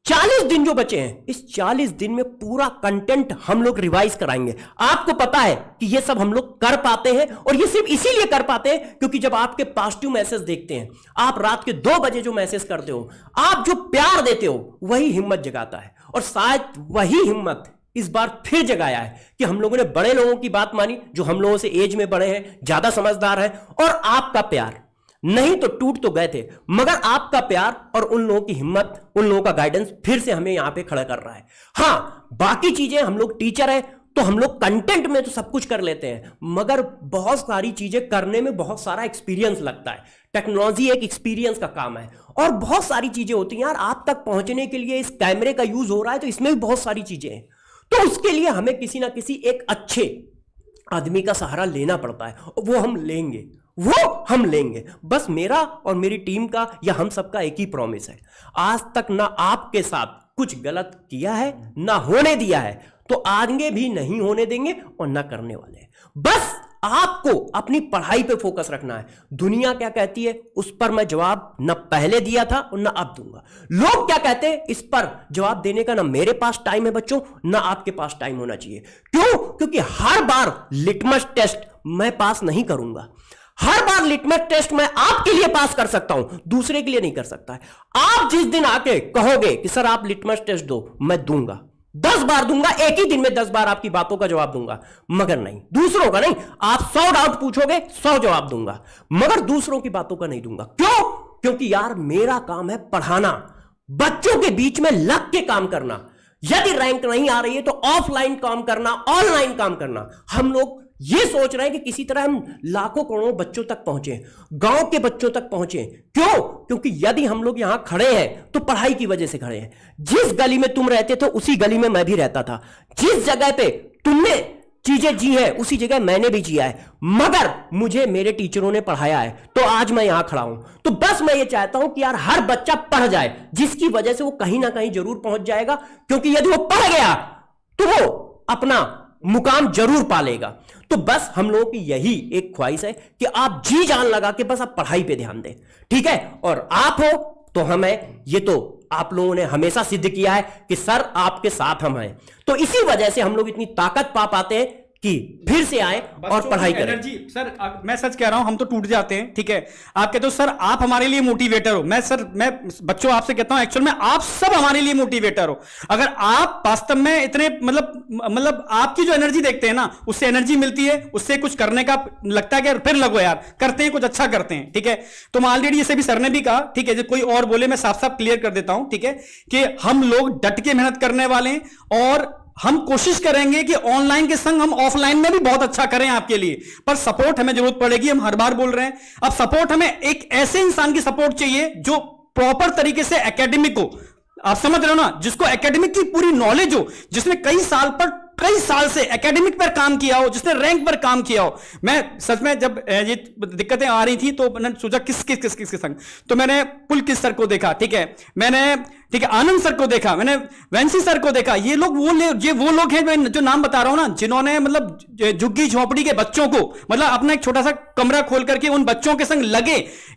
40 दिन जो बचे हैं, इस 40 दिन में पूरा कंटेंट हम लोग रिवाइज कराएंगे। आपको पता है कि ये सब हम लोग कर पाते हैं, और ये सिर्फ इसीलिए कर पाते हैं क्योंकि जब आपके पॉजिटिव मैसेज देखते हैं, आप रात के 2 बजे जो मैसेज करते हो, आप जो प्यार देते हो, वही हिम्मत जगाता है। और शायद वही हिम्मत इस बार फिर जगाया है कि हम लोगों ने बड़े लोगों की बात मानी, जो हम लोगों से एज में बड़े हैं, ज्यादा समझदार हैं, और आपका प्यार। नहीं तो टूट तो गए थे, मगर आपका प्यार और उन लोगों की हिम्मत, उन लोगों का गाइडेंस फिर से हमें यहां पे खड़ा कर रहा है। हां, बाकी चीजें, हम लोग टीचर हैं तो हम लोग कंटेंट में तो सब कुछ कर लेते हैं, मगर बहुत सारी चीजें करने में बहुत सारा एक्सपीरियंस लगता है। टेक्नोलॉजी एक एक्सपीरियंस का काम है, और बहुत सारी चीजें होती हैं यार। आप तक पहुंचने के लिए इस कैमरे का यूज हो रहा है, तो इसमें भी बहुत सारी चीजें हैं। तो उसके लिए हमें किसी ना किसी एक अच्छे आदमी का सहारा लेना पड़ता है, और वो हम लेंगे। बस मेरा और मेरी टीम का या हम सबका एक ही प्रॉमिस है, आज तक ना आपके साथ कुछ गलत किया है, ना होने दिया है, तो आगे भी नहीं होने देंगे और ना करने वाले हैं। बस आपको अपनी पढ़ाई पे फोकस रखना है। दुनिया क्या कहती है उस पर मैं जवाब न पहले दिया था और न अब दूंगा। लोग क्या कहते हैं इस पर जवाब देने का ना मेरे पास टाइम है बच्चों, ना आपके पास टाइम होना चाहिए। क्यों? क्योंकि हर बार लिटमस टेस्ट मैं पास नहीं करूंगा। हर बार लिटमस टेस्ट मैं आपके लिए पास कर सकता हूं, दूसरे के लिए नहीं कर सकता है। आप जिस दिन आके कहोगे कि सर आप लिटमस टेस्ट दो, मैं दूंगा, 10 बार दूंगा, एक ही दिन में 10 बार आपकी बातों का जवाब दूंगा, मगर नहीं दूसरों का नहीं। आप 100 डाउट पूछोगे, 100 जवाब दूंगा, मगर दूसरों की बातों का नहीं दूंगा। क्यों? क्योंकि यार मेरा काम है पढ़ाना, बच्चों के बीच में लग के काम करना। यदि रैंक नहीं आ रही है तो ऑफलाइन काम करना, ऑनलाइन काम करना। हम लोग ये सोच रहे हैं कि किसी तरह हम लाखों करोड़ों बच्चों तक पहुंचे, गांव के बच्चों तक पहुंचे। क्यों? क्योंकि यदि हम लोग यहां खड़े हैं तो पढ़ाई की वजह से खड़े हैं। जिस गली में तुम रहते थे उसी गली में मैं भी रहता था। जिस जगह पे तुमने चीजें जी है उसी जगह मैंने भी जिया है, मगर मुझे मेरे टीचरों ने पढ़ाया है तो आज मैं यहां खड़ा हूं। तो बस मैं ये चाहता हूं कि यार हर बच्चा पढ़ जाए, जिसकी वजह से वो कहीं ना कहीं जरूर पहुंच जाएगा। क्योंकि यदि वो पढ़ गया तो वो अपना मुकाम जरूर पालेगा। तो बस हम लोगों की यही एक ख्वाहिश है कि आप जी जान लगा के बस आप पढ़ाई पे ध्यान दें, ठीक है? और आप हो तो हम हैं, ये तो आप लोगों ने हमेशा सिद्ध किया है कि सर आपके साथ हम हैं। तो इसी वजह से हम लोग इतनी ताकत पा पाते हैं कि फिर से आए और पढ़ाई करें। एनर्जी सर, मैं सच कह रहा हूं, हम तो टूट जाते हैं, ठीक है? आप कहते हो सर आप हमारे लिए मोटिवेटर हो। मैं बच्चों आपसे कहता हूं एक्चुअल में आप सब हमारे लिए मोटिवेटर हो। अगर आप वास्तव में इतने मतलब आपकी जो एनर्जी देखते हैं ना, उससे एनर्जी मिलती है, उससे कुछ करने का लगता है कि फिर लगो यार करते हैं, कुछ अच्छा करते हैं, ठीक है? तो ऑलरेडी जैसे भी सर ने भी कहा, ठीक है, जो कोई और बोले मैं साफ साफ क्लियर कर देता हूं, ठीक है, कि हम लोग डट के मेहनत करने वाले हैं और हम कोशिश करेंगे कि ऑनलाइन के संग हम ऑफलाइन में भी बहुत अच्छा करें आपके लिए। पर सपोर्ट हमें जरूरत पड़ेगी, हम हर बार बोल रहे हैं। अब सपोर्ट हमें एक ऐसे इंसान की सपोर्ट चाहिए जो प्रॉपर तरीके से एकेडमिक हो, आप समझ रहे हो ना, जिसको एकेडमिक की पूरी नॉलेज हो, जिसने कई साल से एकेडमिक पर काम किया हो, जिसने रैंक पर काम किया हो। मैं सच में जब ये दिक्कतें आ रही थी तो मैंने सोचा किस के संग, तो मैंने पुलकित सर को देखा, ठीक है, मैंने ठीक है आनंद सर को देखा, मैंने वैंसी सर को देखा। ये लोग वो लोग हैं मैं जो नाम बता रहा हूं ना, जिन्होंने मतलब झुग्गी झोपड़ी के बच्चों को मतलब अपना एक छोटा सा कमरा खोल करके उन बच्चों के संग लगे,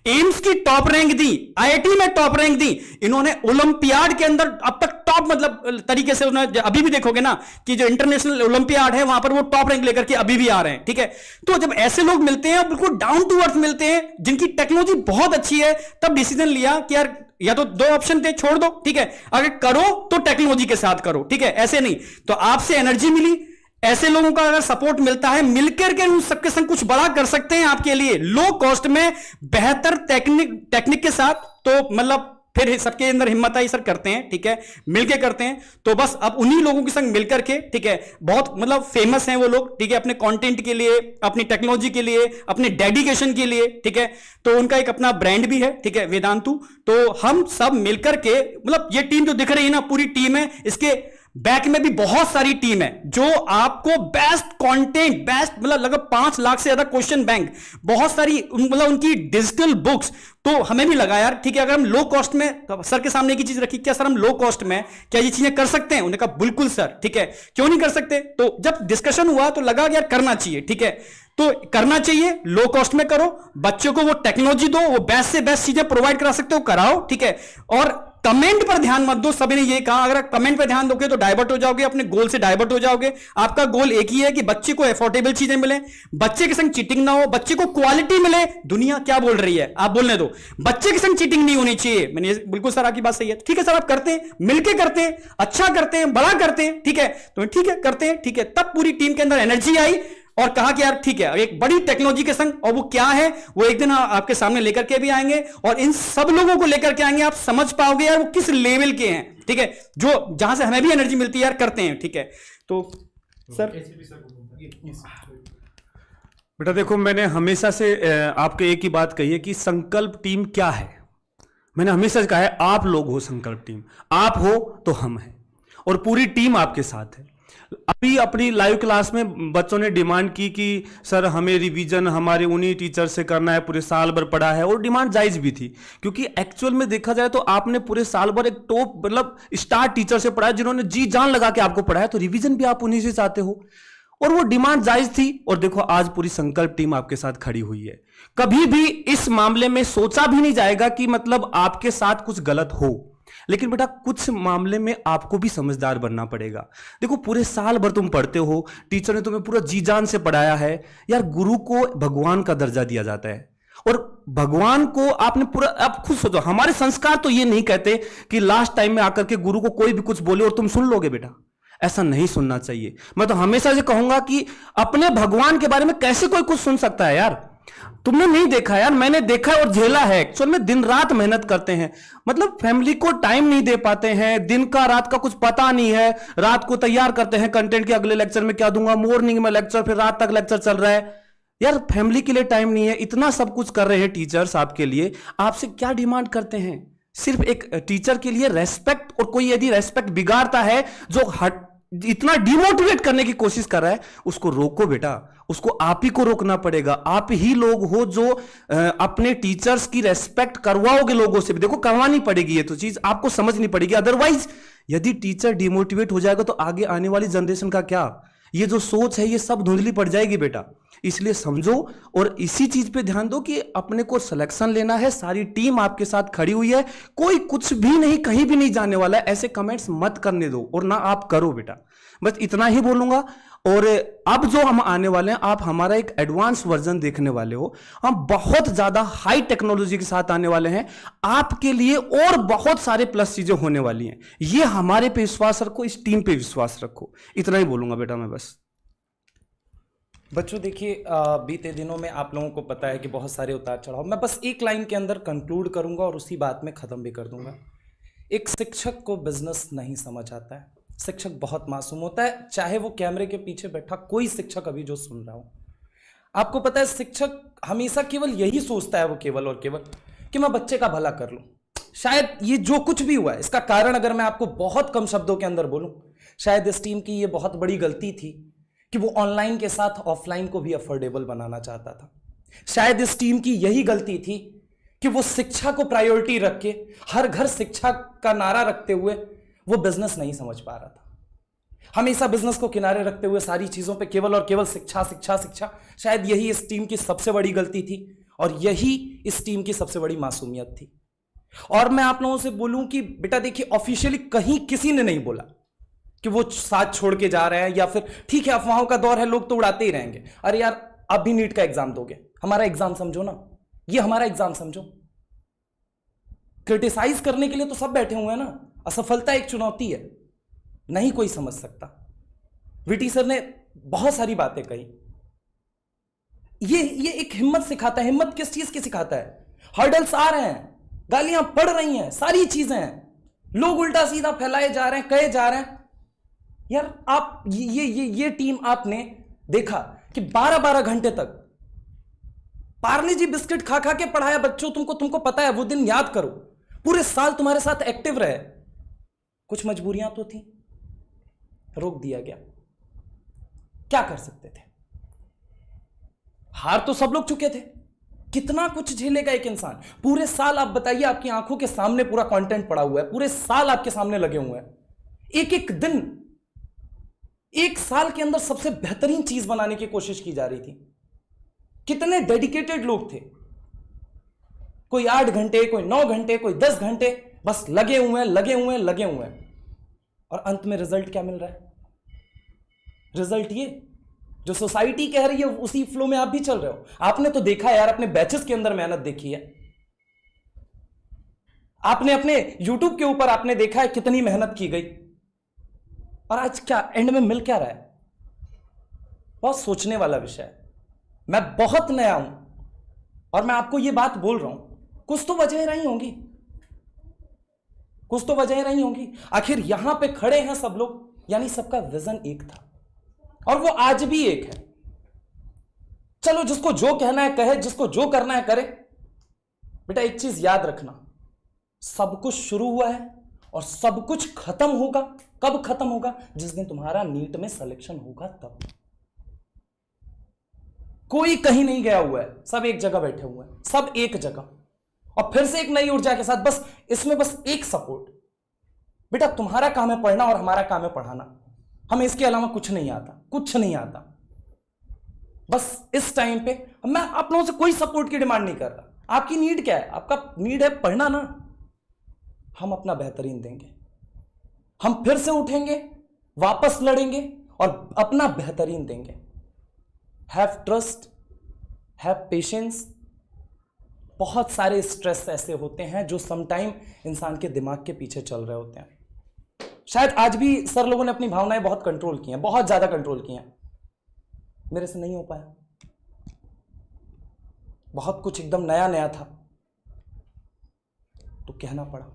एम्स की टॉप रैंक दी, आईआईटी में टॉप रैंक दी, इन्होंने ओलंपियाड के अंदर अब तक टॉप मतलब तरीके से उन्होंने, अभी भी देखोगे ना कि जो इंटरनेशनल ओलंपियाड है वहां पर वो टॉप रैंक लेकर के अभी भी आ रहे हैं, ठीक है? तो जब ऐसे लोग मिलते हैं बिल्कुल डाउन टू अर्थ मिलते हैं, जिनकी टेक्नोलॉजी बहुत अच्छी है, तब डिसीजन लिया कि यार या तो 2 ऑप्शन थे, छोड़ दो, ठीक है, अगर करो तो टेक्नोलॉजी के साथ करो, ठीक है, ऐसे नहीं। तो आपसे एनर्जी मिली, ऐसे लोगों का अगर सपोर्ट मिलता है, मिलकर के उन सबके संग कुछ बड़ा कर सकते हैं आपके लिए लो कॉस्ट में बेहतर टेक्निक के साथ। तो मतलब फिर सबके अंदर हिम्मत आई, सर करते हैं, ठीक है, मिलके करते हैं। तो बस अब उन्हीं लोगों के संग मिलकर के, ठीक है, बहुत मतलब फेमस हैं वो लोग, ठीक है, अपने कंटेंट के लिए, अपनी टेक्नोलॉजी के लिए, अपने डेडिकेशन के लिए, ठीक है। तो उनका एक अपना ब्रांड भी है, ठीक है, वेदांतु। तो हम सब मिलकर के मतलब ये टीम जो दिख रही है ना, पूरी टीम है, इसके बैक में भी बहुत सारी टीम है जो आपको बेस्ट कंटेंट, बेस्ट मतलब लगभग 5 लाख से ज्यादा क्वेश्चन बैंक, बहुत सारी मतलब उनकी डिजिटल बुक्स। तो हमें भी लगा यार ठीक है, अगर हम लो कॉस्ट में, तो सर के सामने की चीज रखी, क्या सर हम लो कॉस्ट में क्या ये चीजें कर सकते हैं? उन्होंने कहा बिल्कुल सर, ठीक है, क्यों नहीं कर सकते। तो जब डिस्कशन हुआ तो लगा यार करना चाहिए, ठीक है, तो करना चाहिए, लो कॉस्ट में करो, बच्चों को वो टेक्नोलॉजी दो, वो बेस्ट से बेस्ट चीजें प्रोवाइड करा सकते हो कराओ, ठीक है। और कमेंट पर ध्यान मत दो, सभी ने ये कहा अगर कमेंट पर ध्यान दोगे तो डाइवर्ट हो जाओगे, अपने गोल से डाइवर्ट हो जाओगे। आपका गोल एक ही है कि बच्चे को अफोर्डेबल चीजें मिले, बच्चे के संग चीटिंग ना हो, बच्चे को क्वालिटी मिले। दुनिया क्या बोल रही है आप बोलने दो, बच्चे के संग चीटिंग नहीं होनी चाहिए। मैंने बिल्कुल सर आपकी बात सही है, ठीक है सर, आप करते हैं, मिलके करते हैं, अच्छा करते हैं, बड़ा करते हैं, ठीक है, तो ठीक है करते हैं, ठीक है। तब पूरी टीम के अंदर एनर्जी आई और कहा कि यार ठीक है, एक बड़ी टेक्नोलॉजी के संग, और वो क्या है वो एक दिन आपके सामने लेकर के भी आएंगे, और इन सब लोगों को लेकर के आएंगे, आप समझ पाओगे यार वो किस लेवल के हैं, ठीक है, जो जहां से हमें भी एनर्जी मिलती है यार करते हैं, ठीक है। तो सर बेटा देखो, मैंने हमेशा से आपके एक ही बात कही है कि संकल्प टीम क्या है। मैंने हमेशा से कहा है आप लोग हो संकल्प टीम, आप हो तो हम हैं, और पूरी टीम आपके साथ है। अभी अपनी लाइव क्लास में बच्चों ने डिमांड की कि सर हमें रिवीजन हमारे उन्हीं टीचर से करना है, पूरे साल भर पढ़ा है, और डिमांड जायज भी थी, क्योंकि एक्चुअल में देखा जाए तो आपने पूरे साल भर एक टॉप मतलब स्टार टीचर से पढ़ा है, जिन्होंने जी जान लगा के आपको पढ़ाया, तो रिवीजन भी आप उन्हीं से चाहते हो। और वो डिमांड जायज थी। और देखो आज पूरी संकल्प टीम आपके साथ खड़ी हुई है। कभी भी इस मामले में सोचा भी नहीं जाएगा कि मतलब आपके साथ कुछ गलत हो, लेकिन बेटा कुछ मामले में आपको भी समझदार बनना पड़ेगा। देखो पूरे साल भर तुम पढ़ते हो, टीचर ने तुम्हें पूरा जी जान से पढ़ाया है यार। गुरु को भगवान का दर्जा दिया जाता है और भगवान को आपने पूरा, आप खुद सोचो, हमारे संस्कार तो ये नहीं कहते कि लास्ट टाइम में आकर के गुरु को कोई भी कुछ बोले और तुम सुन लोगे। बेटा ऐसा नहीं सुनना चाहिए। मैं तो हमेशा से कहूंगा कि अपने भगवान के बारे में कैसे कोई कुछ सुन सकता है यार। तुमने नहीं देखा यार, मैंने देखा और झेला है। एक्चुअल में दिन रात मेहनत करते हैं, मतलब फैमिली को टाइम नहीं दे पाते हैं, दिन का रात का कुछ पता नहीं है। रात को तैयार करते हैं कंटेंट के अगले लेक्चर में क्या दूंगा, मॉर्निंग में लेक्चर, फिर रात तक लेक्चर चल रहा है यार। फैमिली के लिए टाइम नहीं है। इतना सब कुछ कर रहे हैं टीचर्स आपके लिए, आपसे क्या डिमांड करते हैं? सिर्फ एक टीचर के लिए रेस्पेक्ट, और कोई यदि रेस्पेक्ट बिगाड़ता है, जो इतना डिमोटिवेट करने की कोशिश कर रहा है, उसको रोको बेटा। उसको आप ही को रोकना पड़ेगा। आप ही लोग हो जो अपने टीचर्स की रेस्पेक्ट करवाओगे लोगों से भी। देखो करवानी पड़ेगी, ये तो चीज आपको समझनी पड़ेगी। अदरवाइज यदि टीचर डिमोटिवेट हो जाएगा तो आगे आने वाली जनरेशन का क्या? ये जो सोच है ये सब धुंधली पड़ जाएगी बेटा। इसलिए समझो और इसी चीज पे ध्यान दो कि अपने को सिलेक्शन लेना है। सारी टीम आपके साथ खड़ी हुई है, कोई कुछ भी नहीं, कहीं भी नहीं जाने वाला है। ऐसे कमेंट्स मत करने दो और ना आप करो बेटा। बस इतना ही बोलूंगा। और अब जो हम आने वाले हैं, आप हमारा एक एडवांस वर्जन देखने वाले हो। हम बहुत ज्यादा हाई टेक्नोलॉजी के साथ आने वाले हैं आपके लिए, और बहुत सारे प्लस चीजें होने वाली हैं। ये हमारे पे विश्वास रखो, इस टीम पे विश्वास रखो। इतना ही बोलूंगा बेटा मैं बस। बच्चों देखिए, बीते दिनों में आप लोगों को पता है कि बहुत सारे उतार चढ़ाव। मैं बस एक लाइन के अंदर कंक्लूड करूंगा और उसी बात में ख़त्म भी कर दूंगा। एक शिक्षक को बिजनेस नहीं समझ आता है। शिक्षक बहुत मासूम होता है, चाहे वो कैमरे के पीछे बैठा कोई शिक्षक अभी जो सुन रहा हो। आपको पता है शिक्षक हमेशा केवल यही सोचता है, वो केवल और केवल कि मैं बच्चे का भला कर लूं। शायद ये जो कुछ भी हुआ है, इसका कारण अगर मैं आपको बहुत कम शब्दों के अंदर बोलूं, शायद इस टीम की ये बहुत बड़ी गलती थी कि वो ऑनलाइन के साथ ऑफलाइन को भी अफोर्डेबल बनाना चाहता था। शायद इस टीम की यही गलती थी कि वो शिक्षा को प्रायोरिटी रख के, हर घर शिक्षा का नारा रखते हुए वो बिजनेस नहीं समझ पा रहा था। हमेशा बिजनेस को किनारे रखते हुए सारी चीजों पे केवल और केवल शिक्षा शिक्षा शिक्षा। शायद यही इस टीम की सबसे बड़ी गलती थी और यही इस टीम की सबसे बड़ी मासूमियत थी। और मैं आप लोगों से बोलूं कि बेटा देखिए, ऑफिशियली कहीं किसी ने नहीं बोला कि वो साथ छोड़ के जा रहे हैं, या फिर ठीक है अफवाहों का दौर है, लोग तो उड़ाते ही रहेंगे। अरे यार अब भी नीट का एग्जाम दोगे, हमारा एग्जाम समझो ना, ये हमारा एग्जाम समझो। क्रिटिसाइज करने के लिए तो सब बैठे हुए हैं ना। असफलता एक चुनौती है, नहीं कोई समझ सकता। वीटी सर ने बहुत सारी बातें कही। ये एक हिम्मत सिखाता है। हिम्मत किस चीज की सिखाता है? हर्डल्स आ रहे हैं, गालियां पड़ रही हैं, सारी चीजें हैं, लोग उल्टा सीधा फैलाए जा रहे हैं, कहे जा रहे हैं। यार आप ये टीम आपने देखा कि 12-12 घंटे तक पार्ले जी बिस्किट खा खा के पढ़ाया बच्चों। तुमको पता है, वो दिन याद करो, पूरे साल तुम्हारे साथ एक्टिव रहे। कुछ मजबूरियां तो थी, रोक दिया गया, क्या कर सकते थे? हार तो सब लोग चुके थे। कितना कुछ झेलेगा एक इंसान? पूरे साल आप बताइए, आपकी आंखों के सामने पूरा कंटेंट पड़ा हुआ है, पूरे साल आपके सामने लगे हुए हैं। एक एक दिन, एक साल के अंदर सबसे बेहतरीन चीज बनाने की कोशिश की जा रही थी। कितने डेडिकेटेड लोग थे, कोई 8 घंटे, कोई 9 घंटे, कोई 10 घंटे, बस लगे हुए हैं, लगे हुए हैं, लगे हुए हैं। और अंत में रिजल्ट क्या मिल रहा है? रिजल्ट ये जो सोसाइटी कह रही है उसी फ्लो में आप भी चल रहे हो। आपने तो देखा यार, अपने बैचेस के अंदर मेहनत देखी है, आपने अपने YouTube के ऊपर आपने देखा है कितनी मेहनत की गई, और आज क्या एंड में मिल क्या रहा है? बहुत सोचने वाला विषय है। मैं बहुत नया हूं और मैं आपको यह बात बोल रहा हूं, कुछ तो वजह रही होंगी, कुछ तो वजह रही होंगी। आखिर यहां पे खड़े हैं सब लोग, यानी सबका विजन एक था और वो आज भी एक है। चलो जिसको जो कहना है कहे, जिसको जो करना है करे। बेटा एक चीज याद रखना, सब कुछ शुरू हुआ है और सब कुछ खत्म होगा। कब खत्म होगा? जिस दिन तुम्हारा नीट में सिलेक्शन होगा तब। कोई कहीं नहीं गया हुआ है, सब एक जगह बैठे हुए हैं, सब एक जगह, और फिर से एक नई ऊर्जा के साथ। बस इसमें बस एक सपोर्ट, बेटा तुम्हारा काम है पढ़ना और हमारा काम है पढ़ाना। हमें इसके अलावा कुछ नहीं आता, कुछ नहीं आता। बस इस टाइम पे मैं आप लोगों से कोई सपोर्ट की डिमांड नहीं कर रहा। आपकी नीड क्या है? आपका नीड है पढ़ना ना। हम अपना बेहतरीन देंगे, हम फिर से उठेंगे, वापस लड़ेंगे और अपना बेहतरीन देंगे। Have trust, have patience. बहुत सारे स्ट्रेस ऐसे होते हैं जो समटाइम इंसान के दिमाग के पीछे चल रहे होते हैं। शायद आज भी सर लोगों ने अपनी भावनाएं बहुत कंट्रोल की हैं, बहुत ज्यादा कंट्रोल की हैं। मेरे से नहीं हो पाया। बहुत कुछ एकदम नया नया था तो कहना पड़ा।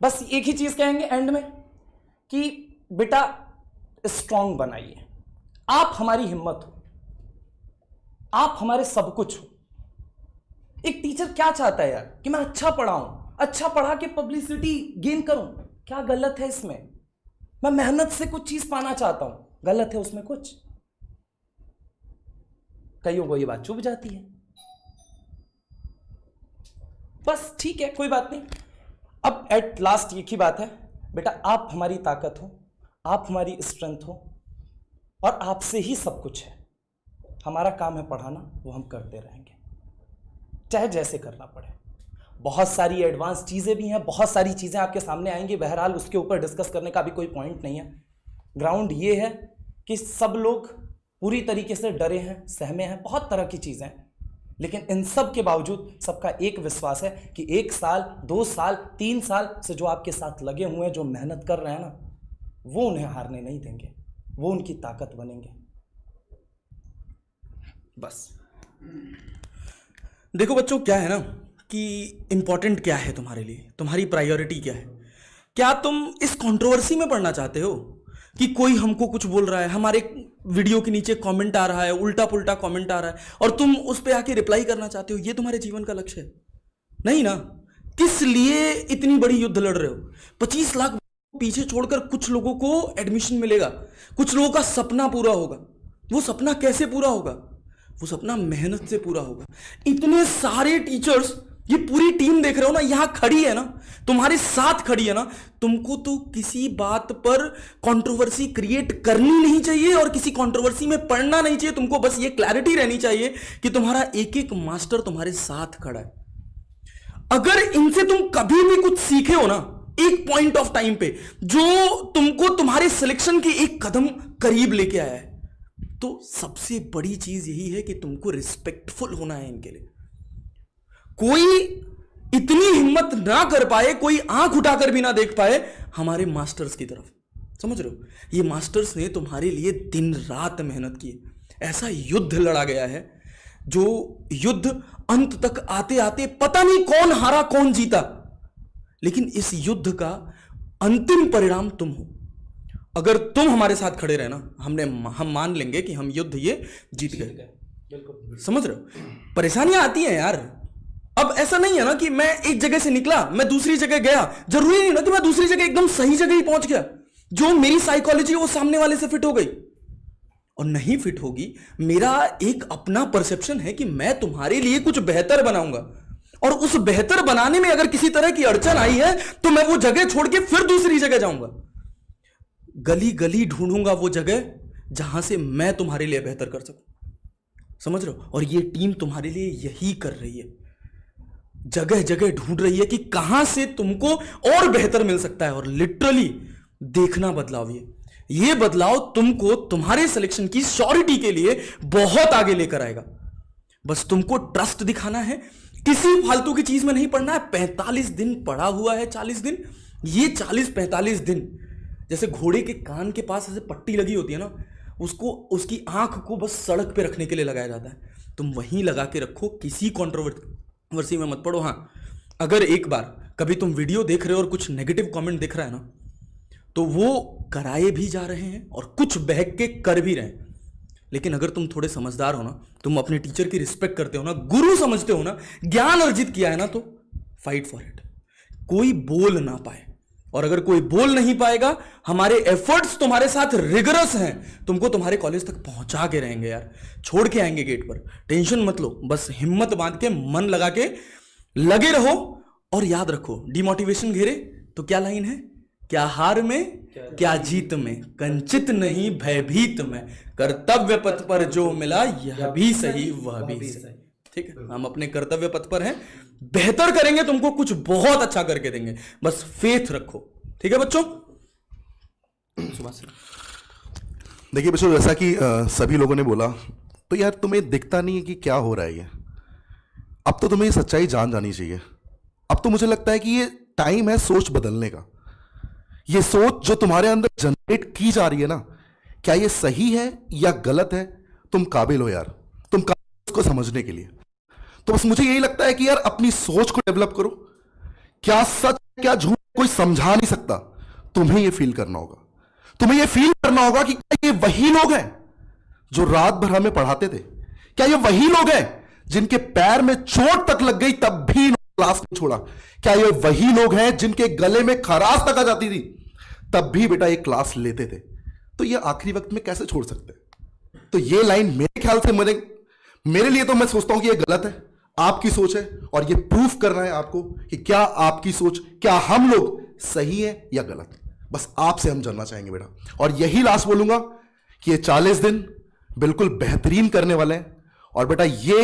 बस एक ही चीज कहेंगे एंड में कि बेटा स्ट्रांग बनाइए। आप हमारी हिम्मत हो, आप हमारे सब कुछ हो। एक टीचर क्या चाहता है यार कि मैं अच्छा पढ़ाऊं, अच्छा पढ़ा के पब्लिसिटी गेन करूं। क्या गलत है इसमें? मैं मेहनत से कुछ चीज पाना चाहता हूं, गलत है उसमें कुछ? कईयों को ये बात चुभ जाती है। बस ठीक है, कोई बात नहीं। अब एट लास्ट एक ही बात है, बेटा आप हमारी ताकत हो, आप हमारी स्ट्रेंथ हो और आपसे ही सब कुछ है। हमारा काम है पढ़ाना, वो हम करते रहेंगे चाहे जैसे करना पड़े। बहुत सारी एडवांस चीज़ें भी हैं, बहुत सारी चीज़ें आपके सामने आएंगी। बहरहाल उसके ऊपर डिस्कस करने का भी कोई पॉइंट नहीं है। ग्राउंड ये है कि सब लोग पूरी तरीके से डरे हैं, सहमे हैं, बहुत तरह की चीज़ें हैं। लेकिन इन सब के बावजूद सबका एक विश्वास है कि 1 साल 2 साल 3 साल से जो आपके साथ लगे हुए हैं, जो मेहनत कर रहे हैं ना, वो उन्हें हारने नहीं देंगे, वो उनकी ताकत बनेंगे। बस देखो बच्चों, क्या है ना कि इंपॉर्टेंट क्या है तुम्हारे लिए, तुम्हारी प्रायोरिटी क्या है। क्या तुम इस कंट्रोवर्सी में पढ़ना चाहते हो कि कोई हमको कुछ बोल रहा है, हमारे वीडियो के नीचे कमेंट आ रहा है, उल्टा पुल्टा कमेंट आ रहा है और तुम उस पर आके रिप्लाई करना चाहते हो? ये तुम्हारे जीवन का लक्ष्य है? नहीं ना। किस लिए इतनी बड़ी युद्ध लड़ रहे हो? 25 लाख पीछे छोड़कर कुछ लोगों को एडमिशन मिलेगा, कुछ लोगों का सपना पूरा होगा। वो सपना कैसे पूरा होगा? वो सपना मेहनत से पूरा होगा। इतने सारे टीचर्स, ये पूरी टीम देख रहे हो ना, यहां खड़ी है ना, तुम्हारे साथ खड़ी है ना। तुमको तो किसी बात पर कंट्रोवर्सी क्रिएट करनी नहीं चाहिए और किसी कंट्रोवर्सी में पड़ना नहीं चाहिए। तुमको बस ये क्लैरिटी रहनी चाहिए कि तुम्हारा एक एक मास्टर तुम्हारे साथ खड़ा है। अगर इनसे तुम कभी भी कुछ सीखे हो ना, एक पॉइंट ऑफ टाइम पे, जो तुमको तुम्हारे सिलेक्शन के एक कदम करीब लेके आया है, तो सबसे बड़ी चीज यही है कि तुमको रिस्पेक्टफुल होना है इनके लिए। कोई इतनी हिम्मत ना कर पाए, कोई आंख उठाकर भी ना देख पाए हमारे मास्टर्स की तरफ। समझ रहे हो? ये मास्टर्स ने तुम्हारे लिए दिन रात मेहनत की है। ऐसा युद्ध लड़ा गया है, जो युद्ध अंत तक आते आते पता नहीं कौन हारा कौन जीता, लेकिन इस युद्ध का अंतिम परिणाम तुम हो। अगर तुम हमारे साथ खड़े रहे ना, हम मान लेंगे कि हम युद्ध ये जीत गए। समझ रहे हो? परेशानियां आती हैं यार। अब ऐसा नहीं है ना कि मैं एक जगह से निकला, मैं दूसरी जगह गया, जरूरी नहीं ना कि मैं दूसरी जगह एकदम सही जगह ही पहुंच गया। जो मेरी साइकोलॉजी वो सामने वाले से फिट हो गई और नहीं फिट होगी। मेरा एक अपना परसेप्शन है कि मैं तुम्हारे लिए कुछ बेहतर बनाऊंगा, और उस बेहतर बनाने में अगर किसी तरह की अड़चन आई है तो मैं वो जगह छोड़ के फिर दूसरी जगह जाऊंगा। गली गली ढूंढूंगा वो जगह जहां से मैं तुम्हारे लिए बेहतर कर सकूं। समझ रहे हो? और ये टीम तुम्हारे लिए यही कर रही है, जगह जगह ढूंढ रही है कि कहां से तुमको और बेहतर मिल सकता है। और लिटरली देखना बदलाव, ये बदलाव तुमको तुम्हारे सिलेक्शन की श्योरिटी के लिए बहुत आगे लेकर आएगा। बस तुमको ट्रस्ट दिखाना है, किसी फालतू की चीज में नहीं पढ़ना है। 45 दिन पढ़ा हुआ है, 40 दिन, ये 40-45 दिन जैसे घोड़े के कान के पास ऐसे पट्टी लगी होती है ना, उसको, उसकी आंख को बस सड़क पे रखने के लिए लगाया जाता है। तुम वहीं लगा के रखो, किसी कंट्रोवर्सी में मत पड़ो। हाँ, अगर एक बार कभी तुम वीडियो देख रहे हो और कुछ नेगेटिव कमेंट दिख रहा है ना, तो वो कराए भी जा रहे हैं और कुछ बहक के कर भी रहे हैं। लेकिन अगर तुम थोड़े समझदार हो ना, तुम अपने टीचर की रिस्पेक्ट करते हो ना, गुरु समझते हो ना, ज्ञान अर्जित किया है ना, तो फाइट फॉर इट। कोई बोल ना पाए, और अगर कोई बोल नहीं पाएगा, हमारे एफर्ट्स तुम्हारे साथ रिगरस हैं, तुमको तुम्हारे कॉलेज तक पहुंचा के रहेंगे यार, छोड़ के आएंगे गेट पर। टेंशन मत लो, बस हिम्मत बांध के मन लगा के लगे रहो। और याद रखो, डिमोटिवेशन घेरे तो क्या लाइन है क्या हार में क्या जीत में, कंचित नहीं भयभीत में, कर्तव्य पथ पर जो मिला यह भी सही वह भी सही। ठीक है, हम अपने कर्तव्य पथ पर हैं, बेहतर करेंगे, तुमको कुछ बहुत अच्छा करके देंगे, बस फेथ रखो। ठीक है बच्चों। देखिए बच्चों, जैसा कि सभी लोगों ने बोला, तो यार तुम्हें दिखता नहीं है कि क्या हो रहा है ये। अब तो तुम्हें ये सच्चाई जान जानी चाहिए। अब तो मुझे लगता है कि ये टाइम है सोच बदलने का। ये सोच जो तुम्हारे अंदर जनरेट की जा रही है ना, क्या ये सही है या गलत है, तुम काबिल हो यार, तुम काबिल हो उसको समझने के लिए। तो बस मुझे यही लगता है कि यार अपनी सोच को डेवलप करो। क्या सच क्या झूठ कोई समझा नहीं सकता, तुम्हें ये फील करना होगा। तुम्हें ये फील करना होगा कि क्या ये वही लोग हैं जो रात भर हमें पढ़ाते थे? क्या ये वही लोग हैं जिनके पैर में चोट तक लग गई तब भी क्लास नहीं छोड़ा? क्या ये वही लोग हैं जिनके गले में खराश तक आ जाती थी तब भी बेटा ये क्लास लेते थे? तो ये आखिरी वक्त में कैसे छोड़ सकते? तो ये लाइन मेरे ख्याल से मेरे लिए तो मैं सोचता हूं कि ये गलत है, आपकी सोच है, और ये प्रूफ करना है आपको कि क्या आपकी सोच, क्या हम लोग सही है या गलत। बस आपसे हम जानना चाहेंगे बेटा। और यही लास्ट बोलूंगा कि ये 40 दिन बिल्कुल बेहतरीन करने वाले हैं। और बेटा ये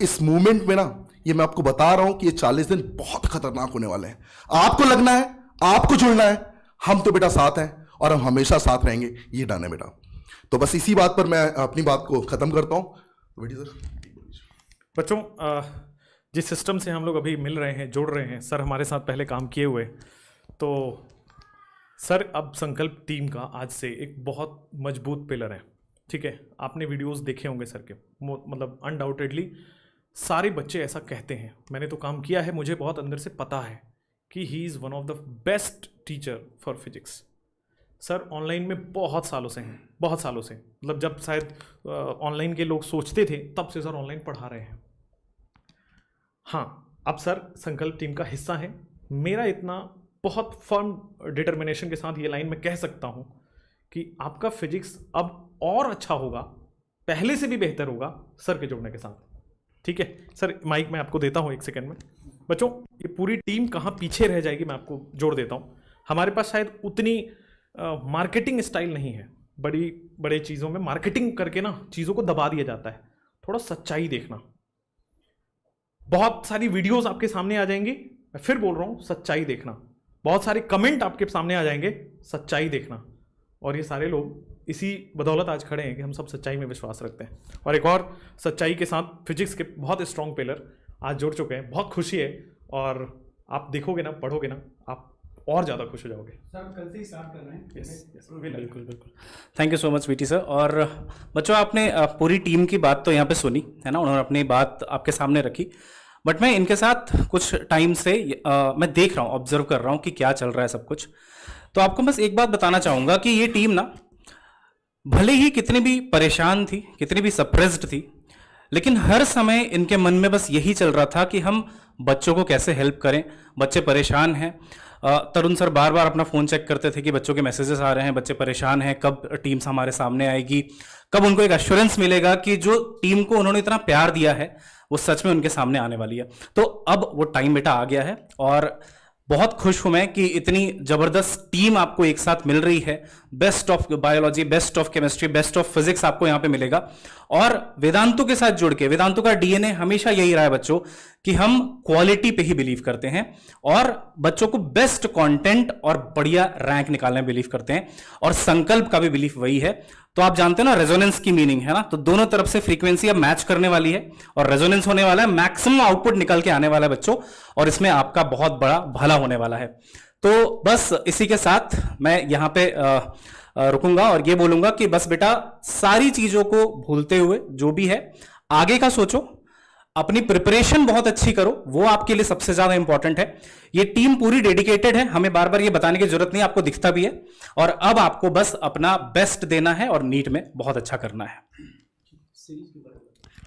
इस मूवमेंट में ना, ये मैं आपको बता रहा हूं कि ये 40 दिन बहुत खतरनाक होने वाले हैं। आपको लगना है, आपको जुड़ना है, हम तो बेटा साथ हैं और हम हमेशा साथ रहेंगे, ये डन है बेटा। तो बस इसी बात पर मैं अपनी बात को खत्म करता हूं। बेटी सर। बच्चों, जिस सिस्टम से हम लोग अभी मिल रहे हैं, जुड़ रहे हैं, सर हमारे साथ पहले काम किए हुए, तो सर अब संकल्प टीम का आज से एक बहुत मजबूत पिलर है। ठीक है, आपने वीडियोस देखे होंगे सर के, मतलब अनडाउटेडली सारे बच्चे ऐसा कहते हैं। मैंने तो काम किया है, मुझे बहुत अंदर से पता है कि he is one of the best teacher for physics. Sir online में बहुत सालों से हैं, बहुत सालों से, मतलब जब शायद ऑनलाइन के लोग सोचते थे तब से सर ऑनलाइन पढ़ा रहे हैं। हाँ, अब सर संकल्प टीम का हिस्सा है। मेरा इतना बहुत फर्म डिटर्मिनेशन के साथ ये लाइन मैं कह सकता हूँ कि आपका फिजिक्स अब और अच्छा होगा, पहले से भी बेहतर होगा सर के जुड़ने के साथ। ठीक है सर, माइक मैं आपको देता हूँ 1 सेकेंड में। बच्चों, ये पूरी टीम कहाँ पीछे रह जाएगी मैं आपको जोड़ देता हूँ। हमारे पास शायद उतनी मार्केटिंग स्टाइल नहीं है। बड़ी चीज़ों में मार्केटिंग करके ना चीज़ों को दबा दिया जाता है। थोड़ा सच्चाई देखना। बहुत सारी वीडियोस आपके सामने आ जाएंगी, मैं फिर बोल रहा हूँ, सच्चाई देखना। बहुत सारे कमेंट आपके सामने आ जाएंगे, सच्चाई देखना। और ये सारे लोग इसी बदौलत आज खड़े हैं कि हम सब सच्चाई में विश्वास रखते हैं। और एक और सच्चाई के साथ फिजिक्स के बहुत स्ट्रॉन्ग पिलर आज जुड़ चुके हैं। बहुत खुशी है, और आप देखोगे ना, पढ़ोगे ना, आप और ज़्यादा खुश हो जाओगे। सर कल से ही स्टार्ट कर रहे हैं। यस, बिल्कुल। Thank you so much VT sir. और बच्चों, आपने पूरी टीम की बात तो यहाँ पे सुनी है ना, उन्होंने अपनी बात आपके सामने रखी। बट मैं इनके साथ कुछ टाइम से मैं देख रहा हूँ, ऑब्जर्व कर रहा हूँ कि क्या चल रहा है सब कुछ। तो आपको बस एक बात बताना चाहूँगा कि ये टीम ना भले ही कितनी भी परेशान थी, कितनी भी सप्रेस्ड थी, लेकिन हर समय इनके मन में बस यही चल रहा था कि हम बच्चों को कैसे हेल्प करें। बच्चे परेशान हैं। तरुण सर बार बार अपना फ़ोन चेक करते थे कि बच्चों के मैसेजेस आ रहे हैं, बच्चे परेशान हैं, कब टीम्स हमारे सामने आएगी, कब उनको एक एश्योरेंस मिलेगा कि जो टीम को उन्होंने इतना प्यार दिया है वो सच में उनके सामने आने वाली है। तो अब वो टाइम बेटा आ गया है, और बहुत खुश हूं मैं कि इतनी जबरदस्त टीम आपको एक साथ मिल रही है। Best of biology, best of chemistry, best of physics आपको यहां पे मिलेगा। और वेदांतों के साथ जुड़ के, वेदांतों का डीएनए हमेशा यही रहा है बच्चों कि हम क्वालिटी पे ही बिलीव करते हैं, और बच्चों को बेस्ट कंटेंट और बढ़िया रैंक निकालने में बिलीव करते हैं। और संकल्प का भी बिलीफ वही है। तो आप जानते हो ना रेजोनेंस की मीनिंग है ना, तो दोनों तरफ से फ्रीक्वेंसी अब मैच करने वाली है और रेजोनेंस होने वाला है, मैक्सिमम आउटपुट निकल के आने वाला है बच्चों, और इसमें आपका बहुत बड़ा भला होने वाला है। तो बस इसी के साथ मैं यहां पे रुकूंगा और ये बोलूंगा कि बस बेटा सारी चीजों को भूलते हुए जो भी है आगे का सोचो, अपनी प्रिपरेशन बहुत अच्छी करो, वो आपके लिए सबसे ज्यादा इंपॉर्टेंट है। ये टीम पूरी डेडिकेटेड है, हमें बार बार ये बताने की जरूरत नहीं, आपको दिखता भी है। और अब आपको बस अपना बेस्ट देना है और नीट में बहुत अच्छा करना है।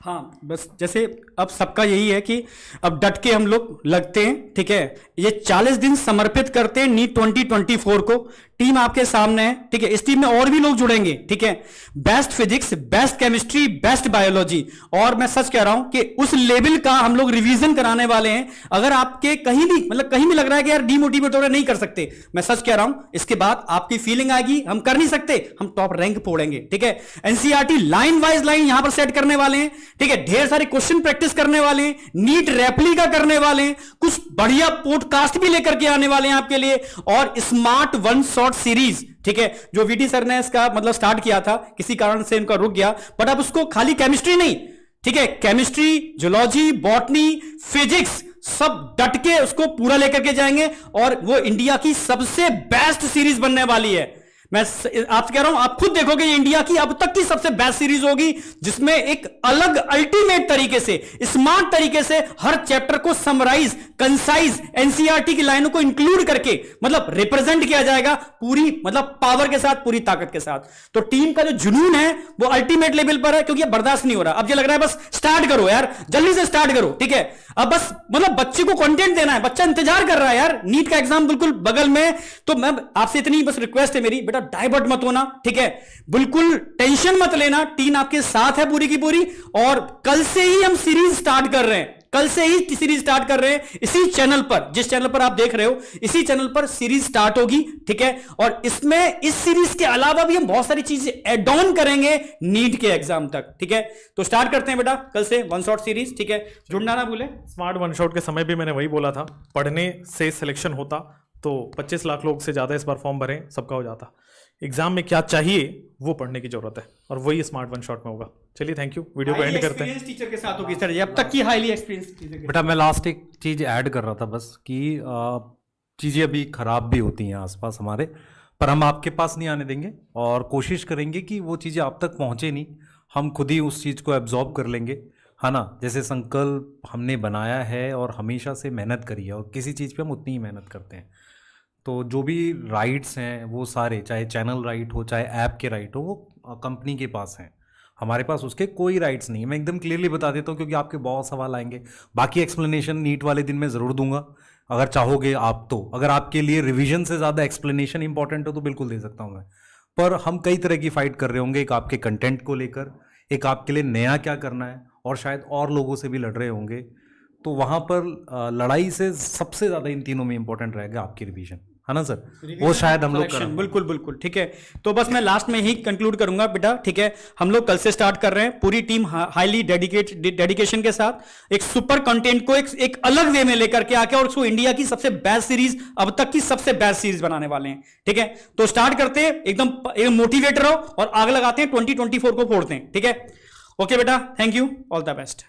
हाँ, बस जैसे अब सबका यही है कि अब डट के हम लोग लगते हैं। ठीक है, ये 40 दिन समर्पित करते हैं नीट 2024 को। टीम आपके सामने है, ठीक है। इस टीम में और भी लोग जुड़ेंगे, ठीक है। Best physics, best chemistry, best biology, और मैं सच कह रहा हूं कि उस लेवल का हम लोग रिवीजन कराने वाले हैं। अगर आपके कहीं भी मतलब कहीं भी लग रहा है कि यार डीमोटिवेट हो रहा है, नहीं कर सकते, मैं सच कह रहा हूं, इसके बाद आपकी फीलिंग आएगी हम कर नहीं सकते, हम टॉप रैंक फोड़ेंगे, ठीक है। एनसीईआरटी लाइन वाइज लाइन यहां पर सेट करने वाले हैं, ठीक है। ढेर सारे क्वेश्चन प्रैक्टिस करने वाले हैं, नीट रेप्लिका करने वाले हैं, कुछ बढ़िया पॉडकास्ट भी लेकर के आने वाले हैं आपके लिए, और स्मार्ट वन शॉट सीरीज, ठीक है। जो वीटी सर ने इसका मतलब स्टार्ट किया था, किसी कारण से इनका रुक गया, बट अब उसको खाली केमिस्ट्री नहीं, ठीक है, केमिस्ट्री, जूलॉजी, बॉटनी, फिजिक्स, सब डट के उसको पूरा लेकर के जाएंगे, और वो इंडिया की सबसे बेस्ट सीरीज बनने वाली है। मैं आपसे कह रहा हूं, आप खुद देखोगे ये इंडिया की अब तक की सबसे बेस्ट सीरीज होगी, जिसमें एक अलग अल्टीमेट तरीके से, स्मार्ट तरीके से हर चैप्टर को समराइज, कंसाइज, एनसीईआरटी की लाइनों को इंक्लूड करके मतलब रिप्रेजेंट किया जाएगा पूरी मतलब पावर के साथ, पूरी ताकत के साथ। तो टीम का जो जुनून है वो अल्टीमेट लेवल पर है, क्योंकि ये बर्दाश्त नहीं हो रहा। अब ये लग रहा है बस स्टार्ट करो यार, जल्दी से स्टार्ट करो, ठीक है। अब बस मतलब बच्चे को कंटेंट देना है, बच्चा इंतजार कर रहा है यार, नीट का एग्जाम बिल्कुल बगल में। तो मैं आपसे इतनी बस रिक्वेस्ट है मेरी, बेटा डाइवर्ट मत होना, ठीक है, बिल्कुल टेंशन मत लेना, टीम आपके साथ है पूरी की पूरी। और कल से ही हम सीरीज स्टार्ट कर रहे हैं, कल से ही सीरीज स्टार्ट कर रहे हैं इसी चैनल पर, जिस चैनल पर आप देख रहे हो, इसी चैनल पर सीरीज स्टार्ट होगी, ठीक है। और इसमें इस सीरीज के अलावा भी हम बहुत सारी चीजें एड ऑन करेंगे नीट के एग्जाम तक, ठीक है। तो स्टार्ट करते हैं बेटा कल से वन शॉट सीरीज, ठीक है। जुड़ना ना भूले। स्मार्ट वन शॉट के समय भी मैंने वही बोला था, पढ़ने से सिलेक्शन होता तो 25 लाख लोग से ज़्यादा इस बार फॉर्म भरें, सबका हो जाता। एग्जाम में क्या चाहिए वो पढ़ने की जरूरत है, और वही स्मार्ट वन शॉट में होगा। चलिए थैंक यू, वीडियो को एंड करते हैं। टीचर के साथ होगी सर, अब तक की हाईली एक्सपीरियंस टीचर के। बेटा मैं लास्ट एक चीज़ ऐड कर रहा था बस कि चीज़ें अभी ख़राब भी होती हैं आसपास हमारे, पर हम आपके पास नहीं आने देंगे और कोशिश करेंगे कि वो चीज़ें आप तक पहुँचे नहीं, हम खुद ही उस चीज़ को एब्जॉर्ब कर लेंगे, है ना। जैसे संकल्प हमने बनाया है और हमेशा से मेहनत करी है, और किसी चीज़ पे हम उतनी ही मेहनत करते हैं। तो जो भी राइट्स हैं वो सारे, चाहे चैनल राइट हो चाहे ऐप के राइट हो, वो कंपनी के पास हैं, हमारे पास उसके कोई राइट्स नहीं है। मैं एकदम क्लियरली बता देता हूँ, क्योंकि आपके बहुत सवाल आएंगे। बाकी एक्सप्लेनेशन नीट वाले दिन मैं ज़रूर दूंगा, अगर चाहोगे आप तो। अगर आपके लिए रिवीजन से ज़्यादा एक्सप्लेनेशन इंपॉर्टेंट हो तो बिल्कुल दे सकता हूँ मैं। पर हम कई तरह की फ़ाइट कर रहे होंगे, एक आपके कंटेंट को लेकर, एक आपके लिए नया क्या करना है, और शायद और लोगों से भी लड़ रहे होंगे। तो वहाँ पर लड़ाई से सबसे ज़्यादा इन तीनों में इंपॉर्टेंट रहेगा आपकी रिवीजन, है ना सर, वो शायद हम लोग करें। बिल्कुल बिल्कुल ठीक है। तो बस मैं लास्ट में ही कंक्लूड करूंगा बेटा, ठीक है। हम लोग कल से स्टार्ट कर रहे हैं, पूरी टीम हाईली डेडिकेशन के साथ एक सुपर कंटेंट को एक अलग वे में लेकर के आके, और उसको इंडिया की सबसे बेस्ट सीरीज, अब तक की सबसे बेस्ट सीरीज बनाने वाले हैं, ठीक है। तो स्टार्ट करते हैं, एकदम मोटिवेट रहो और आग लगाते हैं, 2024 को फोड़ते हैं, ठीक है। ओके बेटा, thank you, all the best.